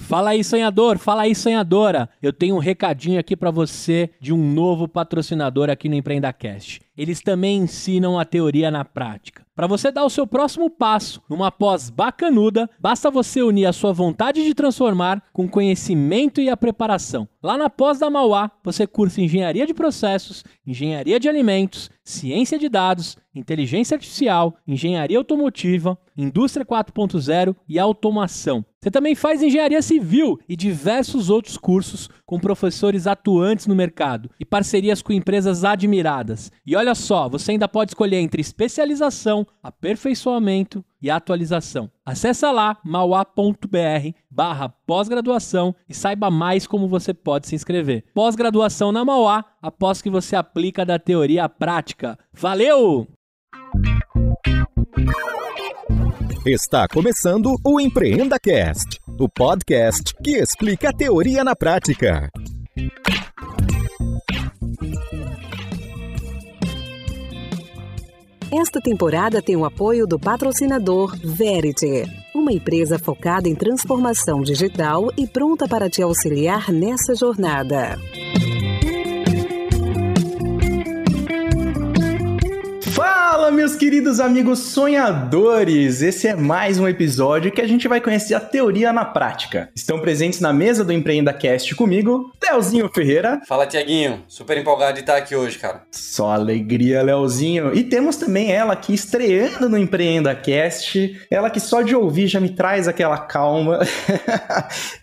Fala aí, sonhador, fala aí, sonhadora. Eu tenho um recadinho aqui pra você de um novo patrocinador aqui no EmpreendaCast. Eles também ensinam a teoria na prática. Para você dar o seu próximo passo numa pós bacanuda, basta você unir a sua vontade de transformar com conhecimento e a preparação. Lá na pós da Mauá, você cursa Engenharia de Processos, Engenharia de Alimentos, Ciência de Dados, Inteligência Artificial, Engenharia Automotiva, Indústria 4.0 e Automação. Você também faz Engenharia Civil e diversos outros cursos com professores atuantes no mercado e parcerias com empresas admiradas. E olha só, você ainda pode escolher entre especialização, aperfeiçoamento e atualização. Acesse lá mauá.br/pós-graduação e saiba mais como você pode se inscrever. Pós-graduação na Mauá, após que você aplica da teoria à prática. Valeu! Está começando o EmpreendaCast, o podcast que explica a teoria na prática. Esta temporada tem o apoio do patrocinador Verity, uma empresa focada em transformação digital e pronta para te auxiliar nessa jornada. Fala, meus queridos amigos sonhadores! Esse é mais um episódio que a gente vai conhecer a teoria na prática. Estão presentes na mesa do EmpreendaCast comigo, Leozinho Ferreira. Fala, Tiaguinho. Super empolgado de estar aqui hoje, cara. Só alegria, Leozinho. E temos também ela aqui estreando no EmpreendaCast. Ela que só de ouvir já me traz aquela calma.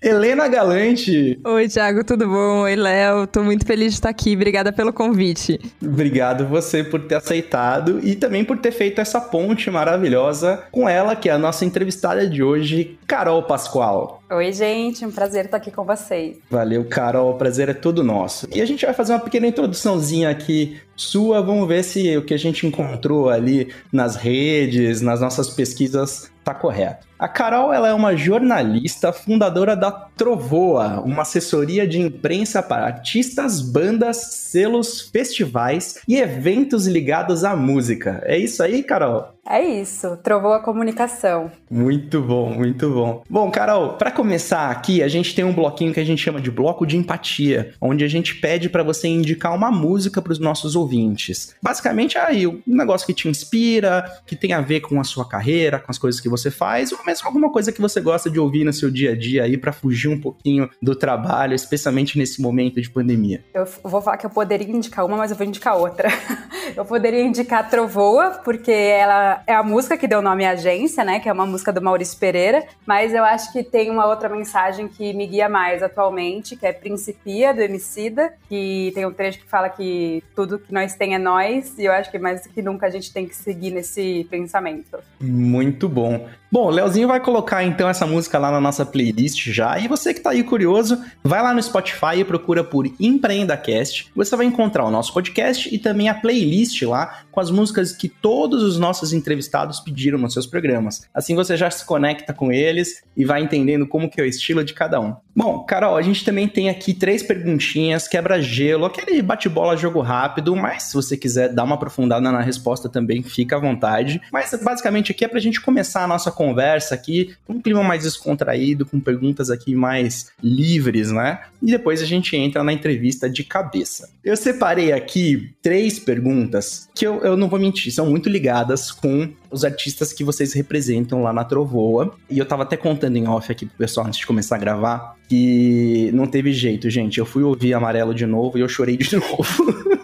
Helena Galante. Oi, Thiago, tudo bom? Oi, Léo. Tô muito feliz de estar aqui. Obrigada pelo convite. Obrigado você por ter aceitado e também por ter feito essa ponte maravilhosa com ela, que é a nossa entrevistada de hoje, Carol Pascoal. Oi, gente, um prazer estar aqui com vocês. Valeu, Carol, o prazer é todo nosso. E a gente vai fazer uma pequena introduçãozinha aqui sua, vamos ver se o que a gente encontrou ali nas redes, nas nossas pesquisas, tá correto. A Carol, ela é uma jornalista, fundadora da Trovoa, uma assessoria de imprensa para artistas, bandas, selos, festivais e eventos ligados à música. É isso aí, Carol? É isso, Trovoa Comunicação. Muito bom, muito bom. Bom, Carol, para começar aqui, a gente tem um bloquinho que a gente chama de bloco de empatia, onde a gente pede para você indicar uma música para os nossos ouvintes. Basicamente, aí, um negócio que te inspira, que tem a ver com a sua carreira, com as coisas que você faz, ou mesmo alguma coisa que você gosta de ouvir no seu dia a dia aí para fugir um pouquinho do trabalho, especialmente nesse momento de pandemia. Eu vou falar que eu poderia indicar uma, mas eu vou indicar outra. Eu poderia indicar Trovoa, porque ela é a música que deu nome à agência, né? Que é uma música do Maurício Pereira, mas eu acho que tem uma outra mensagem que me guia mais atualmente, que é Principia, do Emicida, que tem um trecho que fala que tudo que nós tem é nós, e eu acho que mais do que nunca a gente tem que seguir nesse pensamento. Muito bom. Bom, o Leozinho vai colocar então essa música lá na nossa playlist já, e você que tá aí curioso, vai lá no Spotify e procura por EmpreendaCast. Você vai encontrar o nosso podcast e também a playlist lá com as músicas que todos os nossos entrevistados pediram nos seus programas. Assim você já se conecta com eles e vai entendendo como que é o estilo de cada um. Bom, Carol, a gente também tem aqui 3 perguntinhas, quebra-gelo, aquele bate-bola jogo rápido, mas se você quiser dar uma aprofundada na resposta também, fica à vontade. Mas basicamente aqui é pra gente começar a nossa conversa aqui, com um clima mais descontraído, com perguntas aqui mais livres, né? E depois a gente entra na entrevista de cabeça. Eu separei aqui 3 perguntas que eu não vou mentir, são muito ligadas com os artistas que vocês representam lá na Trovoa. E eu tava até contando em off aqui pro pessoal antes de começar a gravar que não teve jeito, gente. Eu fui ouvir Amarelo de novo e eu chorei de novo.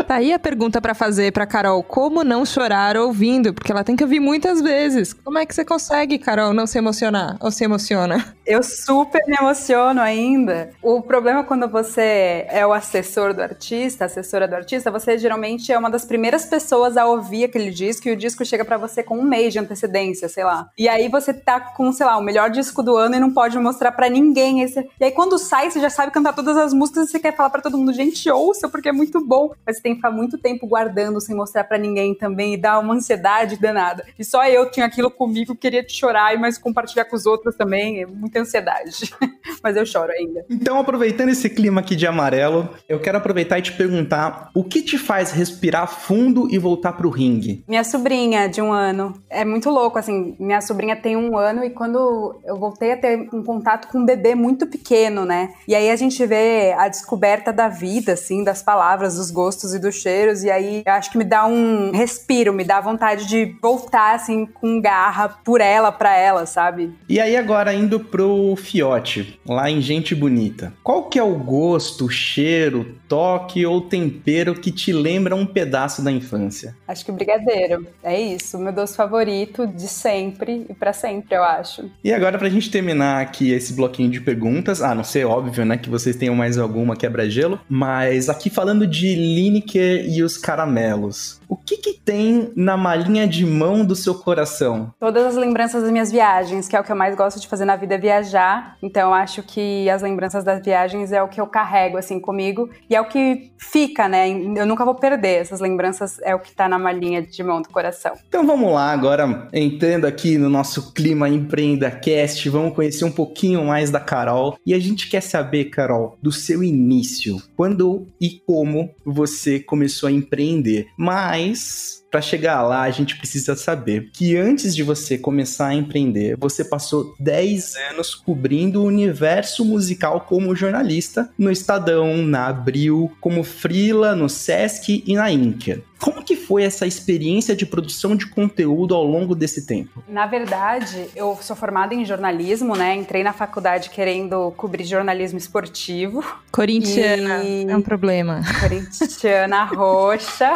Tá aí a pergunta pra fazer pra Carol, como não chorar ouvindo? Porque ela tem que ouvir muitas vezes. Como é que você consegue, Carol, não se emocionar? Ou se emociona? Eu super me emociono ainda. O problema quando você é o assessor do artista, assessora do artista, você geralmente é uma das primeiras pessoas a ouvir aquele disco, e o disco chega pra você com um mês de antecedência, sei lá. E aí você tá com, sei lá, o melhor disco do ano e não pode mostrar pra ninguém. E aí quando sai, você já sabe cantar todas as músicas e você quer falar pra todo mundo, gente, ouça, porque é muito bom. Mas você tem que ficar muito tempo guardando sem mostrar pra ninguém também, e dá uma ansiedade danada. E só eu tinha aquilo comigo, queria te chorar, mas compartilhar com os outros também, é muita ansiedade. mas eu choro ainda. Então, aproveitando esse clima aqui de amarelo, eu quero aproveitar e te perguntar o que te faz respirar fundo e voltar pro ringue? Minha sobrinha, de 1 ano. É muito louco, assim, minha sobrinha tem 1 ano e quando eu voltei a ter um contato com um bebê muito pequeno, né? E aí a gente vê a descoberta da vida, assim, das palavras, dos gostos e dos cheiros, e aí eu acho que me dá um respiro, me dá vontade de voltar, assim, com garra por ela, pra ela, sabe? E aí agora indo pro fiote, lá em Gente Bonita. Qual que é o gosto, cheiro, toque ou tempero que te lembra um pedaço da infância? Acho que o brigadeiro. É isso, meu doce favorito de sempre e pra sempre, eu acho. E agora pra gente terminar aqui esse bloquinho de perguntas, a não ser óbvio, né, que vocês tenham mais alguma quebra-gelo, mas aqui falando de Lineker e os caramelos, o que tem na malinha de mão do seu coração? Todas as lembranças das minhas viagens, que é o que eu mais gosto de fazer na vida, é viajar. Então eu acho que as lembranças das viagens é o que eu carrego, assim, comigo. E é o que fica, né? Eu nunca vou perder. Essas lembranças é o que tá na malinha de mão do coração. Então vamos lá, agora entrando aqui no nosso clima EmpreendaCast, vamos conhecer um pouquinho mais da Carol. E a gente quer saber, Carol, do seu início. Quando e como você começou a empreender. Mas para chegar lá, a gente precisa saber que antes de você começar a empreender, você passou 10 anos cobrindo o universo musical como jornalista no Estadão, na Abril, como freela no Sesc e na Inker. Como que foi essa experiência de produção de conteúdo ao longo desse tempo? Na verdade, eu sou formada em jornalismo, né? Entrei na faculdade querendo cobrir jornalismo esportivo. Corintiana, é um problema. Corintiana roxa.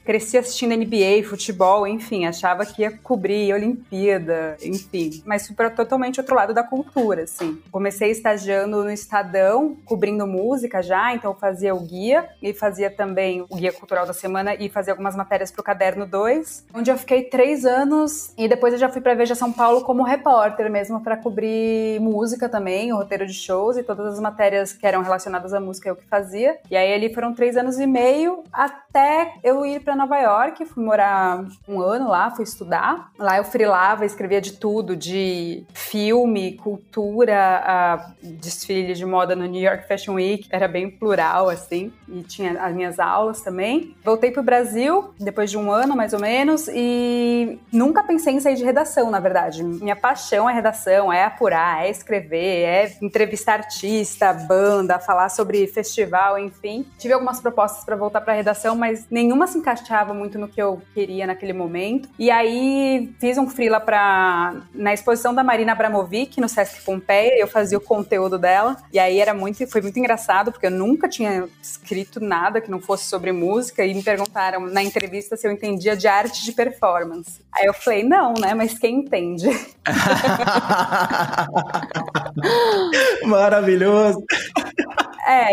Cresci assistindo NBA, futebol, enfim, achava que ia cobrir Olimpíada, enfim. Mas fui para totalmente outro lado da cultura, assim. Comecei estagiando no Estadão, cobrindo música já, então eu fazia o guia, e fazia também o guia cultural da semana, e fazia algumas matérias pro Caderno 2, onde eu fiquei 3 anos, e depois eu já fui pra Veja São Paulo como repórter mesmo, para cobrir música também, o roteiro de shows, e todas as matérias que eram relacionadas à música eu que fazia. E aí ali foram 3 anos e meio, até eu ir pra Nova York, fui morar 1 ano lá, fui estudar. Lá eu freelava, escrevia de tudo, de filme, cultura, desfile de moda no New York Fashion Week, era bem plural, assim, e tinha as minhas aulas também. Voltei pro Brasil, depois de 1 ano, mais ou menos, e nunca pensei em sair de redação, na verdade. Minha paixão é redação, é apurar, é escrever, é entrevistar artista, banda, falar sobre festival, enfim. Tive algumas propostas para voltar pra redação, mas nenhuma se encaixava muito no que eu queria naquele momento. E aí fiz um freela na exposição da Marina Abramovic no Sesc Pompeia, eu fazia o conteúdo dela. E aí foi muito engraçado, porque eu nunca tinha escrito nada que não fosse sobre música, e me perguntaram na entrevista se eu entendia de arte de performance. Aí eu falei, não, né? Mas quem entende? Maravilhoso!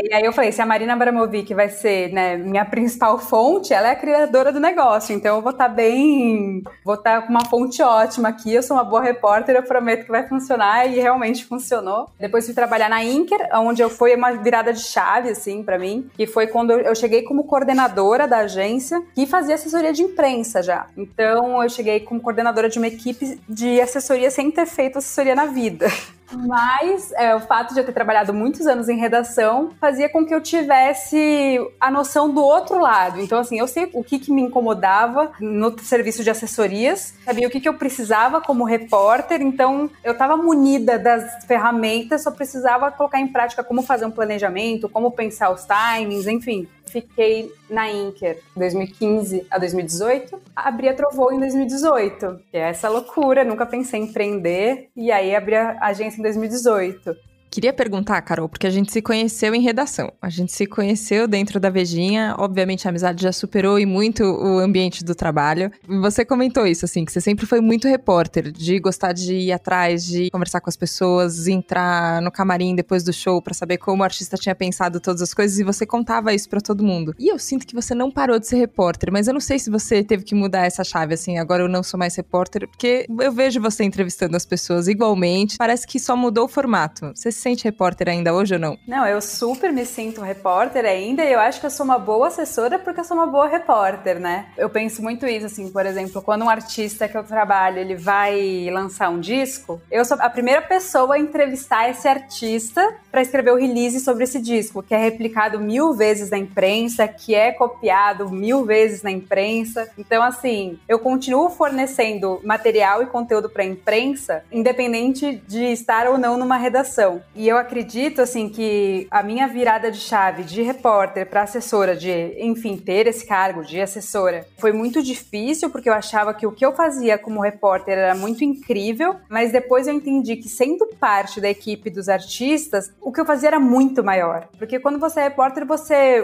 E aí eu falei, se a Marina Abramovic vai ser, né, minha principal fonte, ela é a criadora do negócio, então eu vou estar com uma fonte ótima aqui, eu sou uma boa repórter, eu prometo que vai funcionar, e realmente funcionou. Depois fui trabalhar na Inker, onde foi uma virada de chave, assim, pra mim, que foi quando eu cheguei como coordenadora da agência, que fazia assessoria de imprensa já. Então eu cheguei como coordenadora de uma equipe de assessoria sem ter feito assessoria na vida. Mas o fato de eu ter trabalhado muitos anos em redação fazia com que eu tivesse a noção do outro lado. Então, assim, eu sei o que me incomodava no serviço de assessorias, sabia o que eu precisava como repórter, então eu estava munida das ferramentas, só precisava colocar em prática como fazer um planejamento, como pensar os timings, enfim. Fiquei na Inker 2015 a 2018, abri a Trovou em 2018, que é essa loucura, nunca pensei em empreender, e aí abri a agência em 2018. Queria perguntar, Carol, porque a gente se conheceu em redação. A gente se conheceu dentro da Vejinha. Obviamente, a amizade já superou e muito o ambiente do trabalho. Você comentou isso, assim, que você sempre foi muito repórter, de gostar de ir atrás, de conversar com as pessoas, entrar no camarim depois do show pra saber como o artista tinha pensado todas as coisas, e você contava isso pra todo mundo. E eu sinto que você não parou de ser repórter, mas eu não sei se você teve que mudar essa chave, assim, agora eu não sou mais repórter, porque eu vejo você entrevistando as pessoas igualmente, parece que só mudou o formato. Você sente repórter ainda hoje ou não? Não, eu super me sinto repórter ainda e eu acho que eu sou uma boa assessora porque eu sou uma boa repórter, né? Eu penso muito isso, assim, por exemplo, quando um artista que eu trabalho, ele vai lançar um disco, eu sou a primeira pessoa a entrevistar esse artista para escrever o release sobre esse disco, que é replicado 1000 vezes na imprensa, que é copiado 1000 vezes na imprensa. Então, assim, eu continuo fornecendo material e conteúdo para a imprensa, independente de estar ou não numa redação. E eu acredito, assim, que a minha virada de chave de repórter para assessora, de, enfim, ter esse cargo de assessora, foi muito difícil, porque eu achava que o que eu fazia como repórter era muito incrível, mas depois eu entendi que, sendo parte da equipe dos artistas, o que eu fazia era muito maior. Porque quando você é repórter,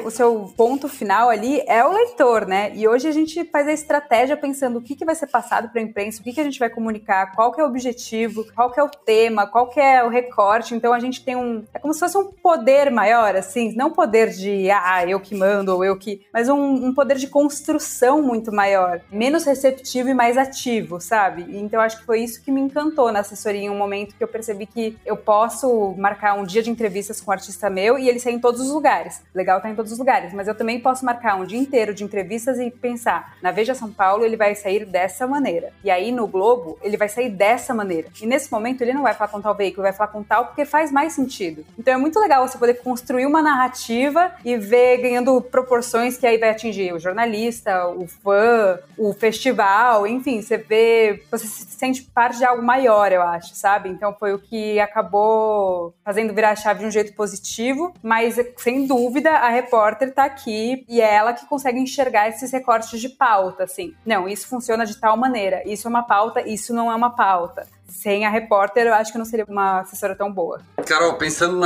o seu ponto final ali é o leitor, né? E hoje a gente faz a estratégia pensando o que vai ser passado para a imprensa, o que a gente vai comunicar, qual que é o objetivo, qual que é o tema, qual que é o recorte. Então a gente tem é como se fosse um poder maior, assim, não poder de, eu que mando, ou eu que... Mas um poder de construção muito maior, menos receptivo e mais ativo, sabe? Então acho que foi isso que me encantou na assessoria, em um momento que eu percebi que eu posso marcar um dia de entrevistas com um artista meu e ele sair em todos os lugares. Legal tá em todos os lugares, mas eu também posso marcar um dia inteiro de entrevistas e pensar, na Veja São Paulo ele vai sair dessa maneira, e aí no Globo ele vai sair dessa maneira. E nesse momento ele não vai falar com tal veículo, vai falar com tal porque faz mais sentido. Então é muito legal você poder construir uma narrativa e ver ganhando proporções que aí vai atingir o jornalista, o fã, o festival, enfim, você se sente parte de algo maior, eu acho, sabe? Então foi o que acabou fazendo virar a chave de um jeito positivo, mas sem dúvida a repórter tá aqui e é ela que consegue enxergar esses recortes de pauta, assim. Não, isso funciona de tal maneira, isso é uma pauta, isso não é uma pauta. Sem a repórter, eu acho que não seria uma assessora tão boa. Carol, pensando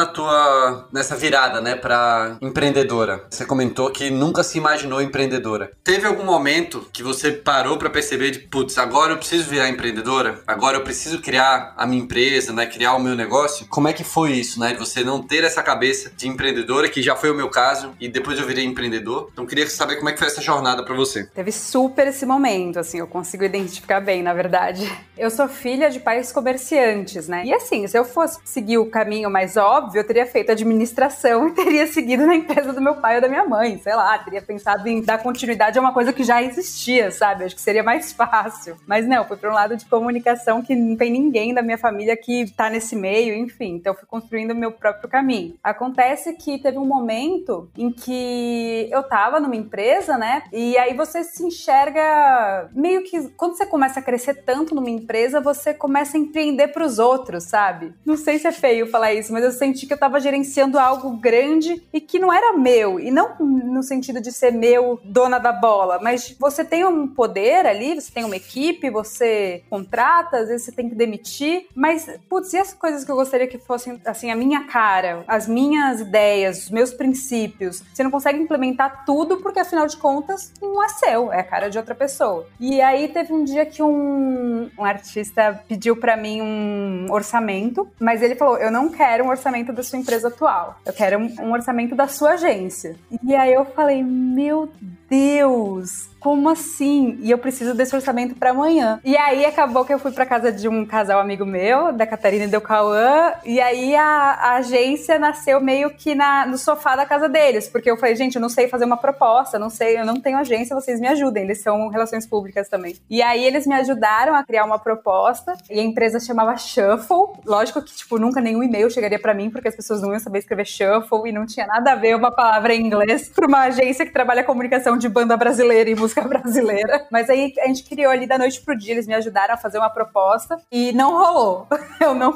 nessa virada, né, pra empreendedora, você comentou que nunca se imaginou empreendedora. Teve algum momento que você parou pra perceber de, putz, agora eu preciso virar empreendedora? Agora eu preciso criar a minha empresa, né, criar o meu negócio? Como é que foi isso, né, de você não ter essa cabeça de empreendedora, que já foi o meu caso, e depois eu virei empreendedor? Então eu queria saber como é que foi essa jornada pra você. Teve super esse momento, assim, eu consigo identificar bem, na verdade. Eu sou filha de pais comerciantes, né? E assim, se eu fosse seguir o caminho mais óbvio, eu teria feito administração e teria seguido na empresa do meu pai ou da minha mãe, sei lá, teria pensado em dar continuidade a uma coisa que já existia, sabe? Acho que seria mais fácil. Mas não, fui para um lado de comunicação que não tem ninguém da minha família que tá nesse meio, enfim. Então eu fui construindo o meu próprio caminho. Acontece que teve um momento em que eu tava numa empresa, né? E aí você se enxerga meio que... Quando você começa a crescer tanto numa empresa, você começa a empreender pros outros, sabe? Não sei se é feio falar isso, mas eu senti que eu tava gerenciando algo grande e que não era meu. E não no sentido de ser meu, dona da bola, mas você tem um poder ali, você tem uma equipe, você contrata, às vezes você tem que demitir, mas, putz, e as coisas que eu gostaria que fossem, assim, a minha cara, as minhas ideias, os meus princípios? Você não consegue implementar tudo porque, afinal de contas, não é seu, é a cara de outra pessoa. E aí teve um dia que um artista pediu pra mim um orçamento, mas ele falou, eu não quero um orçamento da sua empresa atual, eu quero um orçamento da sua agência. E aí eu falei, meu Deus, como assim? E eu preciso desse orçamento pra amanhã. E aí acabou que eu fui pra casa de um casal amigo meu, da Catarina e do Cauã, e aí a agência nasceu meio que no sofá da casa deles, porque eu falei, gente, eu não sei fazer uma proposta, eu não tenho agência, vocês me ajudem, eles são relações públicas também. E aí eles me ajudaram a criar uma proposta, e a empresa chamava Shuffle. Lógico que, tipo, nunca nenhum e-mail chegaria pra mim, porque as pessoas não iam saber escrever Shuffle, e não tinha nada a ver uma palavra em inglês pra uma agência que trabalha comunicação de banda brasileira e música brasileira. Mas aí a gente criou ali da noite pro dia, eles me ajudaram a fazer uma proposta e não rolou. Eu não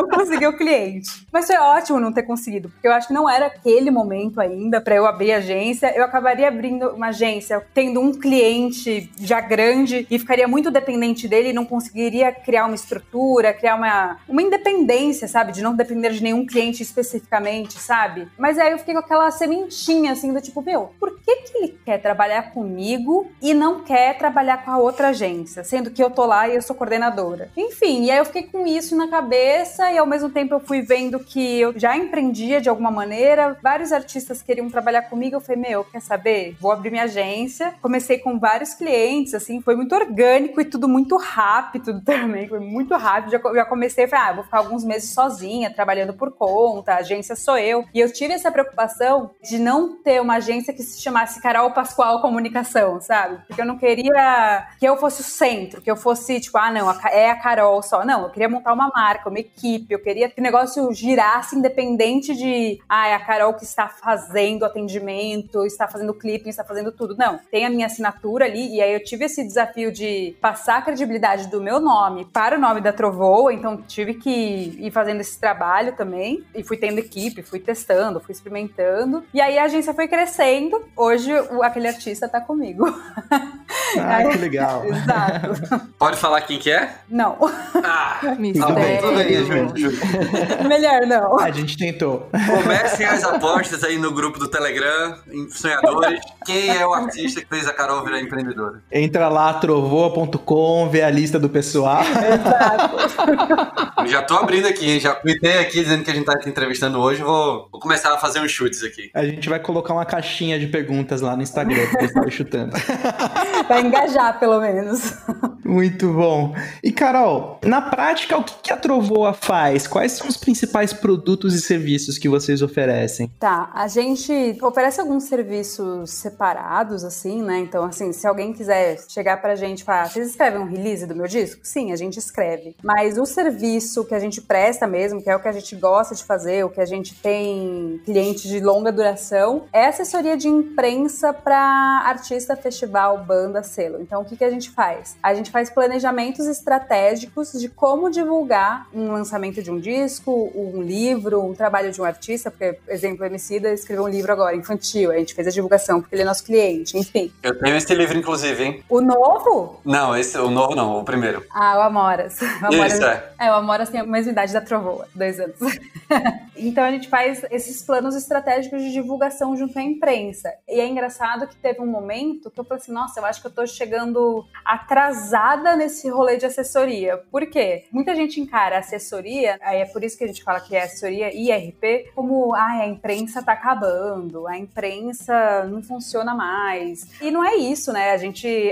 consegui o cliente. Mas foi ótimo não ter conseguido, porque eu acho que não era aquele momento ainda pra eu abrir a agência. Eu acabaria abrindo uma agência tendo um cliente já grande e ficaria muito dependente dele e não conseguiria criar uma estrutura, criar uma independência, sabe? De não depender de nenhum cliente especificamente, sabe? Mas aí eu fiquei com aquela sementinha, assim, do tipo, meu, por que ele quer trabalhar trabalhar comigo e não quer trabalhar com a outra agência, sendo que eu tô lá e eu sou coordenadora. Enfim, e aí eu fiquei com isso na cabeça e ao mesmo tempo eu fui vendo que eu já empreendia de alguma maneira, vários artistas queriam trabalhar comigo, eu falei, quer saber? Vou abrir minha agência. Comecei com vários clientes, assim, foi muito orgânico e tudo muito rápido também, foi muito rápido. Já comecei a falar, vou ficar alguns meses sozinha, trabalhando por conta, a agência sou eu. E eu tive essa preocupação de não ter uma agência que se chamasse Carol Pascoal Comunicação, sabe? Porque eu não queria que eu fosse o centro, que eu fosse, tipo, não, é a Carol só. Não, eu queria montar uma marca, uma equipe, eu queria que o negócio girasse independente de, é a Carol que está fazendo atendimento, está fazendo clipping, está fazendo tudo. Não, tem a minha assinatura ali, e aí eu tive esse desafio de passar a credibilidade do meu nome para o nome da Trovoa, então tive que ir fazendo esse trabalho também, e fui tendo equipe, fui testando, fui experimentando, e aí a agência foi crescendo, hoje aquele artista tá comigo. Que legal. Exato. Pode falar quem que é? Não. Mistério. Melhor não. A gente tentou. Comecem as apostas aí no grupo do Telegram, em Sonhadores. Quem é o artista que fez a Carol virar empreendedora? Entra lá, trovoa.com, vê a lista do pessoal. Exato. Eu já tô abrindo aqui, hein? Já tweetei aqui dizendo que a gente tá te entrevistando hoje. Vou começar a fazer uns chutes aqui. A gente vai colocar uma caixinha de perguntas lá no Instagram pra pessoal ir chutando. Vai engajar, pelo menos. Muito bom. E, Carol, na prática, o que a Trovoa faz? Quais são os principais produtos e serviços que vocês oferecem? Tá, a gente oferece alguns serviços separados, assim, né? Então, assim, se alguém quiser chegar pra gente e falar, vocês escrevem um release do meu disco? Sim, a gente escreve. Mas o serviço que a gente presta mesmo, que é o que a gente gosta de fazer, o que a gente tem clientes de longa duração, é assessoria de imprensa pra artista, festival, banda, selo. Então, o que a gente faz? A gente faz planejamentos estratégicos de como divulgar um lançamento de um disco, um livro, um trabalho de um artista, porque, por exemplo, o Emicida escreveu um livro agora, infantil, a gente fez a divulgação porque ele é nosso cliente, enfim. Eu tenho esse livro, inclusive, hein? O novo? Não, o novo não, o primeiro. O Amoras. Isso, o Amoras tem a mesma idade da Trovoa, 2 anos. Então a gente faz esses planos estratégicos de divulgação junto à imprensa. E é engraçado que teve um momento que eu falei assim, nossa, eu acho que eu tô chegando atrasada nesse rolê de assessoria. Por quê? Muita gente encara a assessoria, aí é por isso que a gente fala que é assessoria IRP, como, a imprensa tá acabando, a imprensa não funciona mais. E não é isso, né?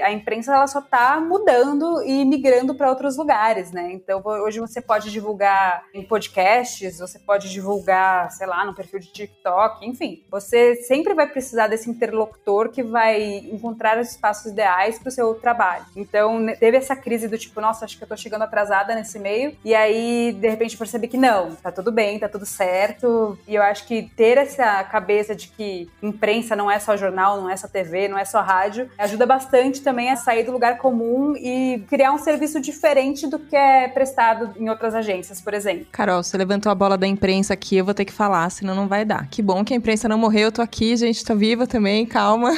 A imprensa, ela só tá mudando e migrando para outros lugares, né? Então, hoje você pode divulgar em podcasts, você pode divulgar, sei lá, no perfil de TikTok, enfim. Você sempre vai precisar desse interlocutor que vai encontrar os espaços ideais para o seu trabalho. Então, teve essa crise do tipo, nossa, acho que eu tô chegando atrasada nesse meio, e aí, de repente, percebi que não, tá tudo bem, tá tudo certo, e eu acho que ter essa cabeça de que imprensa não é só jornal, não é só TV, não é só rádio, ajuda bastante também a sair do lugar comum e criar um serviço diferente do que é prestado em outras agências, por exemplo. Carol, você levantou a bola da imprensa aqui, eu vou ter que falar, senão não vai dar. Que bom que a imprensa não morreu, eu tô aqui, gente, tô viva também, calma.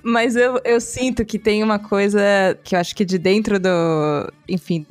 Mas eu sinto que tem uma coisa que eu acho que de dentro de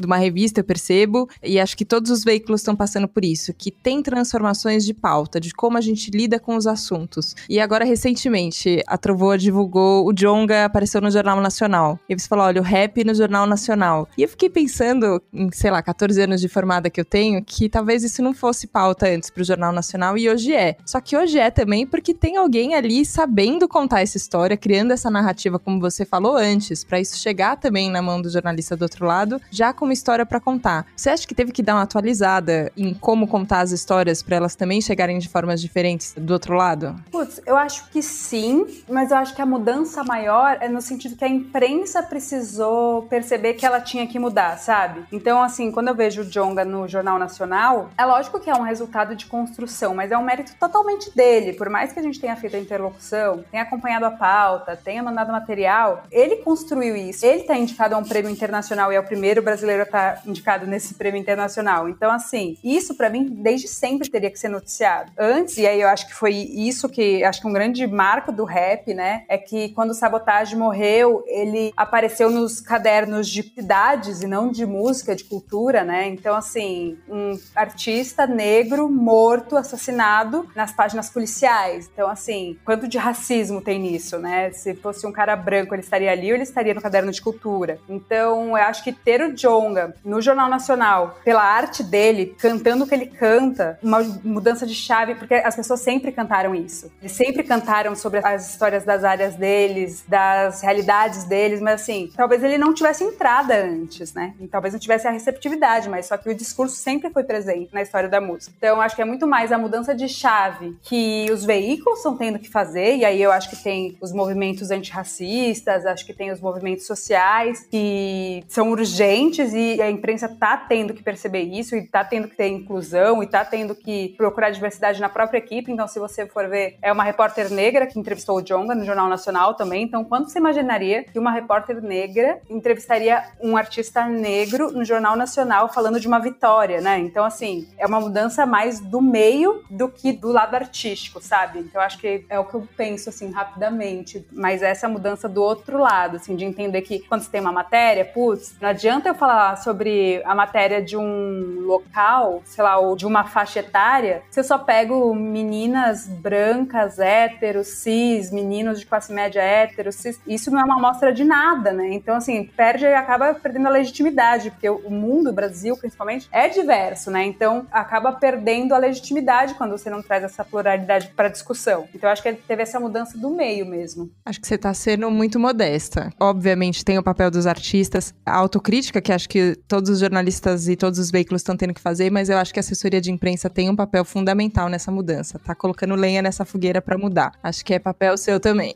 uma revista eu percebo, e acho que todos os veículos estão passando por isso, que tem transformações de pauta, de como a gente lida com os assuntos. E agora, recentemente, a Trovoa divulgou, o Djonga apareceu no Jornal Nacional. E você falou, olha, o rap no Jornal Nacional. E eu fiquei pensando, em, 14 anos de formada que eu tenho, que talvez isso não fosse pauta antes pro Jornal Nacional, e hoje é. Só que hoje é também porque tem alguém ali sabendo contar essa história, criando essa narrativa, como você falou antes, pra isso chegar também na mão do jornalista do outro lado, já com uma história pra contar. Você acha que teve que dar uma atualizada em como contar as histórias pra elas também chegarem de formas diferentes do outro lado? Putz, eu acho que sim, mas eu acho que a mudança maior é no sentido que a imprensa precisou perceber que ela tinha que mudar, sabe? Então, assim, quando eu vejo o Djonga no Jornal Nacional, é lógico que é um resultado de construção, mas é um mérito totalmente dele. Por mais que a gente tenha feito a interlocução, tenha acompanhado a pauta, tenha mandado material, ele construiu isso. Ele tá indicado a um prêmio internacional e é o primeiro primeiro brasileiro a estar indicado nesse prêmio internacional. Então, assim, isso pra mim, desde sempre teria que ser noticiado. Antes, e aí eu acho que foi isso que, acho que um grande marco do rap, né, é que quando o Sabotage morreu, ele apareceu nos cadernos de cidades e não de música, de cultura, né, então, assim, um artista negro morto, assassinado nas páginas policiais. Então, assim, quanto de racismo tem nisso, né? Se fosse um cara branco, ele estaria ali ou ele estaria no caderno de cultura? Então, eu acho que ter o Djonga no Jornal Nacional, pela arte dele, cantando o que ele canta, uma mudança de chave, porque as pessoas sempre cantaram isso. Eles sempre cantaram sobre as histórias das áreas deles, das realidades deles, mas assim, talvez ele não tivesse entrada antes, né? E talvez não tivesse a receptividade, mas só que o discurso sempre foi presente na história da música. Então, acho que é muito mais a mudança de chave que os veículos estão tendo que fazer, e aí eu acho que tem os movimentos antirracistas, acho que tem os movimentos sociais que são urgentes e a imprensa tá tendo que perceber isso e tá tendo que ter inclusão e tá tendo que procurar diversidade na própria equipe. Então, se você for ver, é uma repórter negra que entrevistou o Djonga no Jornal Nacional também. Então, quando você imaginaria que uma repórter negra entrevistaria um artista negro no Jornal Nacional falando de uma vitória, né? Então, assim, é uma mudança mais do meio do que do lado artístico, sabe? Então, acho que é o que eu penso, assim, rapidamente. Mas essa mudança do outro lado, assim, de entender que quando você tem uma matéria, putz, não adianta eu falar sobre a matéria de um local, sei lá, ou de uma faixa etária, se eu só pego meninas brancas, héteros, cis, meninos de classe média héteros, cis. Isso não é uma amostra de nada, né? Então, assim, perde e acaba perdendo a legitimidade, porque o mundo, o Brasil, principalmente, é diverso, né? Então, acaba perdendo a legitimidade quando você não traz essa pluralidade para discussão. Então, acho que teve essa mudança do meio mesmo. Acho que você tá sendo muito modesta. Obviamente, tem o papel dos artistas, a autocrítica, que acho que todos os jornalistas e todos os veículos estão tendo que fazer, mas eu acho que a assessoria de imprensa tem um papel fundamental nessa mudança. Tá colocando lenha nessa fogueira pra mudar. Acho que é papel seu também.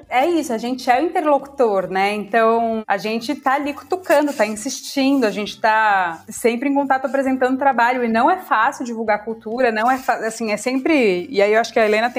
É isso, a gente é o interlocutor, né? Então, a gente tá ali cutucando, tá insistindo, a gente tá sempre em contato apresentando trabalho, e não é fácil divulgar cultura, não é fácil, assim, é sempre... E aí eu acho que a Helena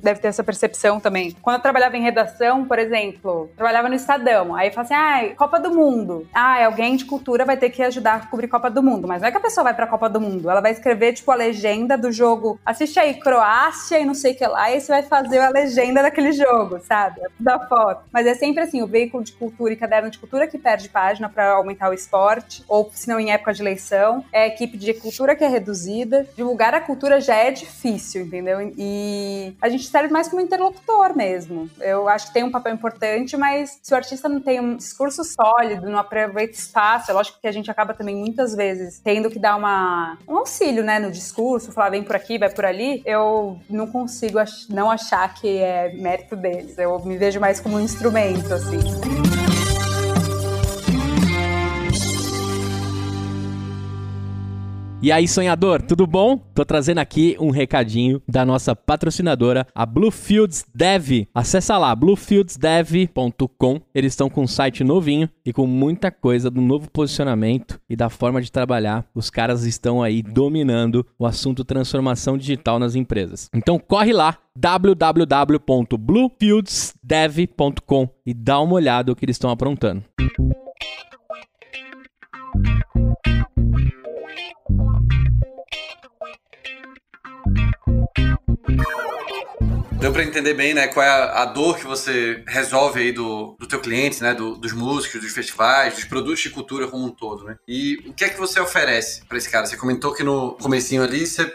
deve ter essa percepção também. Quando eu trabalhava em redação, por exemplo, trabalhava no Estadão, aí eu falo assim, Copa do Mundo. Alguém de cultura vai ter que ajudar a cobrir Copa do Mundo, mas não é que a pessoa vai pra Copa do Mundo, ela vai escrever, tipo, a legenda do jogo, assiste aí, Croácia e não sei o que lá, e aí você vai fazer a legenda daquele jogo, sabe? Da foto. Mas é sempre assim, o veículo de cultura e caderno de cultura que perde página pra aumentar o esporte, ou se não em época de eleição, é a equipe de cultura que é reduzida. Divulgar a cultura já é difícil, entendeu? E a gente serve mais como interlocutor mesmo. Eu acho que tem um papel importante, mas se o artista não tem um discurso sólido, não aproveita espaço, é lógico que a gente acaba também muitas vezes tendo que dar um auxílio, né, no discurso, falar vem por aqui, vai por ali, eu não consigo não achar que é mérito deles. Eu me vejo mais como um instrumento, assim. E aí, sonhador, tudo bom? Tô trazendo aqui um recadinho da nossa patrocinadora, a Bluefields Dev. Acessa lá, bluefieldsdev.com. Eles estão com um site novinho e com muita coisa do novo posicionamento e da forma de trabalhar. Os caras estão aí dominando o assunto transformação digital nas empresas. Então corre lá, www.bluefieldsdev.com e dá uma olhada no que eles estão aprontando. Deu pra entender bem, né, qual é a dor que você resolve aí do teu cliente, né, dos músicos, dos festivais, dos produtos de cultura como um todo, né? E o que é que você oferece pra esse cara? Você comentou que no comecinho ali, você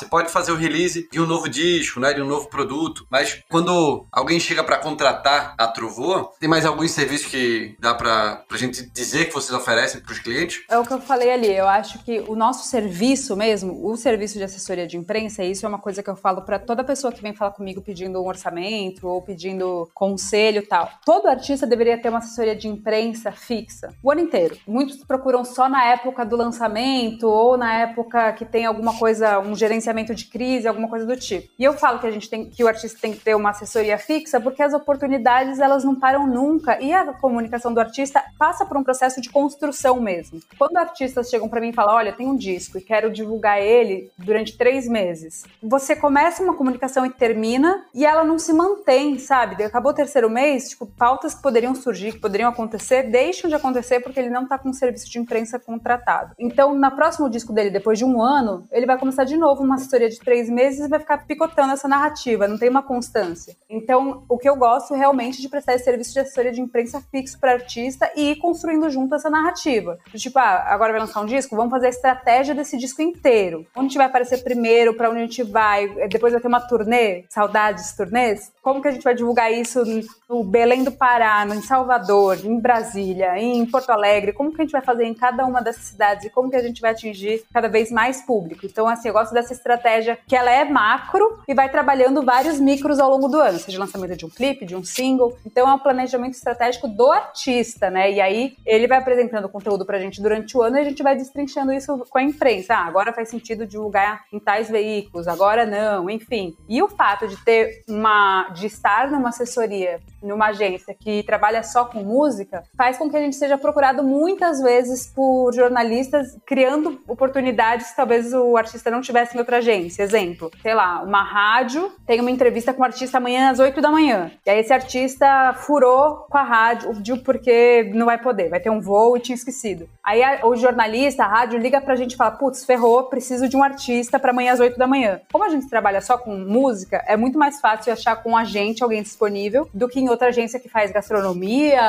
pode fazer o release de um novo disco, né, de um novo produto, mas quando alguém chega pra contratar a Trovoa, tem mais alguns serviços que dá pra gente dizer que vocês oferecem pros clientes? É o que eu falei ali, eu acho que o nosso serviço mesmo, o serviço de assessoria de imprensa, isso é uma coisa que eu falo pra toda pessoa que vem falar comigo pedindo um orçamento ou pedindo conselho e tal. Todo artista deveria ter uma assessoria de imprensa fixa o ano inteiro. Muitos procuram só na época do lançamento ou na época que tem alguma coisa, um gerenciamento de crise, alguma coisa do tipo. E eu falo que que o artista tem que ter uma assessoria fixa porque as oportunidades, elas não param nunca e a comunicação do artista passa por um processo de construção mesmo. Quando artistas chegam pra mim e falam, olha, tem um disco e quero divulgar ele durante 3 meses. Você começa uma comunicação e termina e ela não se mantém, sabe? Acabou o terceiro mês, tipo, pautas que poderiam surgir, que poderiam acontecer, deixam de acontecer porque ele não tá com um serviço de imprensa contratado. Então, no próximo disco dele, depois de 1 ano, ele vai começar de novo uma assessoria de 3 meses e vai ficar picotando essa narrativa, não tem uma constância. Então, o que eu gosto realmente de prestar esse serviço de assessoria de imprensa fixo para artista e ir construindo junto essa narrativa. Tipo, agora vai lançar um disco, vamos fazer a estratégia desse disco inteiro. Onde a gente vai aparecer primeiro, pra onde a gente vai, depois vai ter uma turnê, saudades turnês. Como que a gente vai divulgar isso no Belém do Pará, em Salvador, em Brasília, em Porto Alegre? Como que a gente vai fazer em cada uma dessas cidades e como que a gente vai atingir cada vez mais público? Então, assim, eu gosto dessa estratégia que ela é macro e vai trabalhando vários micros ao longo do ano, seja lançamento de um clipe, de um single. Então, é um planejamento estratégico do artista, né? E aí, ele vai apresentando conteúdo pra gente durante o ano e a gente vai destrinchando isso com a imprensa. Agora faz sentido divulgar em tais veículos, agora não, enfim. E o fato de de estar numa assessoria, numa agência que trabalha só com música, faz com que a gente seja procurado muitas vezes por jornalistas, criando oportunidades que talvez o artista não tivesse em outra agência. Exemplo, sei lá, uma rádio tem uma entrevista com um artista amanhã às 8 da manhã. E aí esse artista furou com a rádio porque não vai poder, vai ter um voo e tinha esquecido. Aí o jornalista, a rádio, liga pra gente e fala, putz, ferrou, preciso de um artista pra amanhã às 8 da manhã. Como a gente trabalha só com música, é muito mais fácil achar com um agente alguém disponível do que em outra agência que faz gastronomia,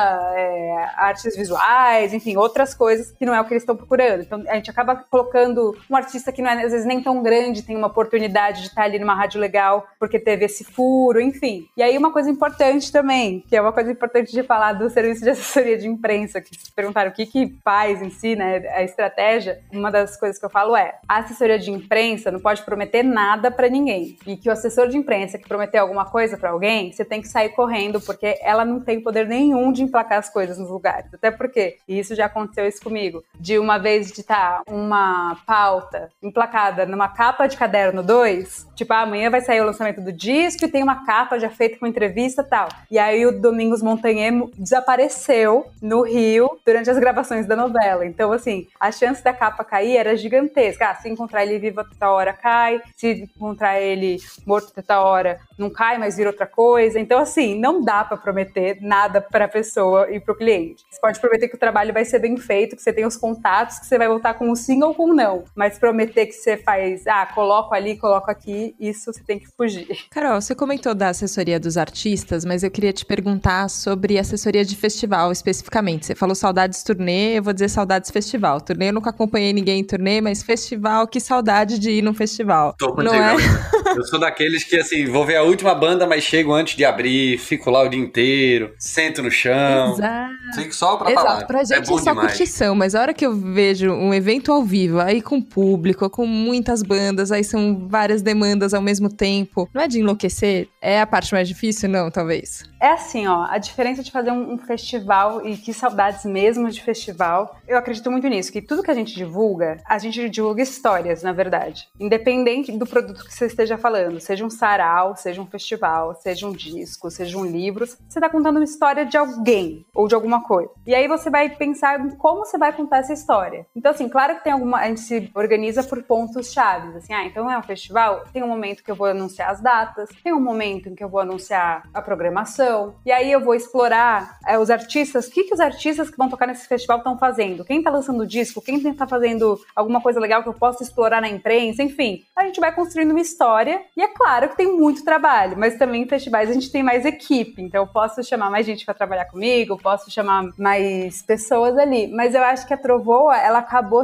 artes visuais, enfim, outras coisas que não é o que eles estão procurando. Então a gente acaba colocando um artista que não é às vezes nem tão grande, tem uma oportunidade de estar ali numa rádio legal porque teve esse furo, enfim. E aí uma coisa importante também, que é uma coisa importante de falar do serviço de assessoria de imprensa, que se perguntaram o que faz em si, né, a estratégia, uma das coisas que eu falo a assessoria de imprensa não pode prometer nada pra ninguém. E que o assessor de imprensa que prometer alguma coisa pra alguém, você tem que sair correndo, porque ela não tem poder nenhum de emplacar as coisas nos lugares. Até porque, e isso já aconteceu isso comigo, de uma vez de estar uma pauta emplacada numa capa de caderno 2, tipo, amanhã vai sair o lançamento do disco e tem uma capa já feita com entrevista e tal. E aí o Domingos Montanhemo desapareceu no Rio durante as gravações da novela. Então, assim, a chance da capa cair era gigantesca. Se encontrar ele vivo até a hora, cai. Se encontrar ele morto até a hora, não cai, mas vira outra coisa. Então, assim, não dá pra prometer nada pra pessoa e pro cliente. Você pode prometer que o trabalho vai ser bem feito, que você tem os contatos, que você vai voltar com um sim ou com um não. Mas prometer que você faz, coloco ali, coloco aqui, isso você tem que fugir. Carol, você comentou da assessoria dos artistas, mas eu queria te perguntar sobre assessoria de festival especificamente. Você falou saudades turnê, eu vou dizer saudades festival. Turnê eu nunca acompanhei ninguém em turnê, mas festival, que saudade de ir num festival. Tô contigo. Não é? Eu sou daqueles que, assim, vou ver a última banda, mas chego antes de abrir, fico lá o dia inteiro, sento no chão. Exato. Fico só pra falar. Exato, pra gente é só demais. curtição, mas a hora que eu vejo um evento ao vivo, aí com público, com muitas bandas, aí são várias demandas ao mesmo tempo, não é de enlouquecer? É a parte mais difícil? Não, talvez. É assim, a diferença de fazer um festival, e que saudades mesmo de festival, eu acredito muito nisso, que tudo que a gente divulga histórias, na verdade. Independente do produto que você esteja falando, seja um sarau, seja um festival, seja um disco, seja um livro, você tá contando uma história de alguém, ou de alguma coisa. E aí você vai pensar em como você vai contar essa história. Então, assim, claro que a gente se organiza por pontos chaves, assim, então é um festival, tem um momento que eu vou anunciar as datas, tem um momento em que eu vou anunciar a programação, e aí eu vou explorar os artistas, o que os artistas que vão tocar nesse festival estão fazendo, quem tá lançando disco, quem tá fazendo alguma coisa legal que eu possa explorar na imprensa, enfim, a gente vai construindo uma história, e é claro que tem muito trabalho, mas também em festivais a gente tem mais equipe, então eu posso chamar mais gente para trabalhar comigo, posso chamar mais pessoas ali, mas eu acho que a Trovoa, ela acabou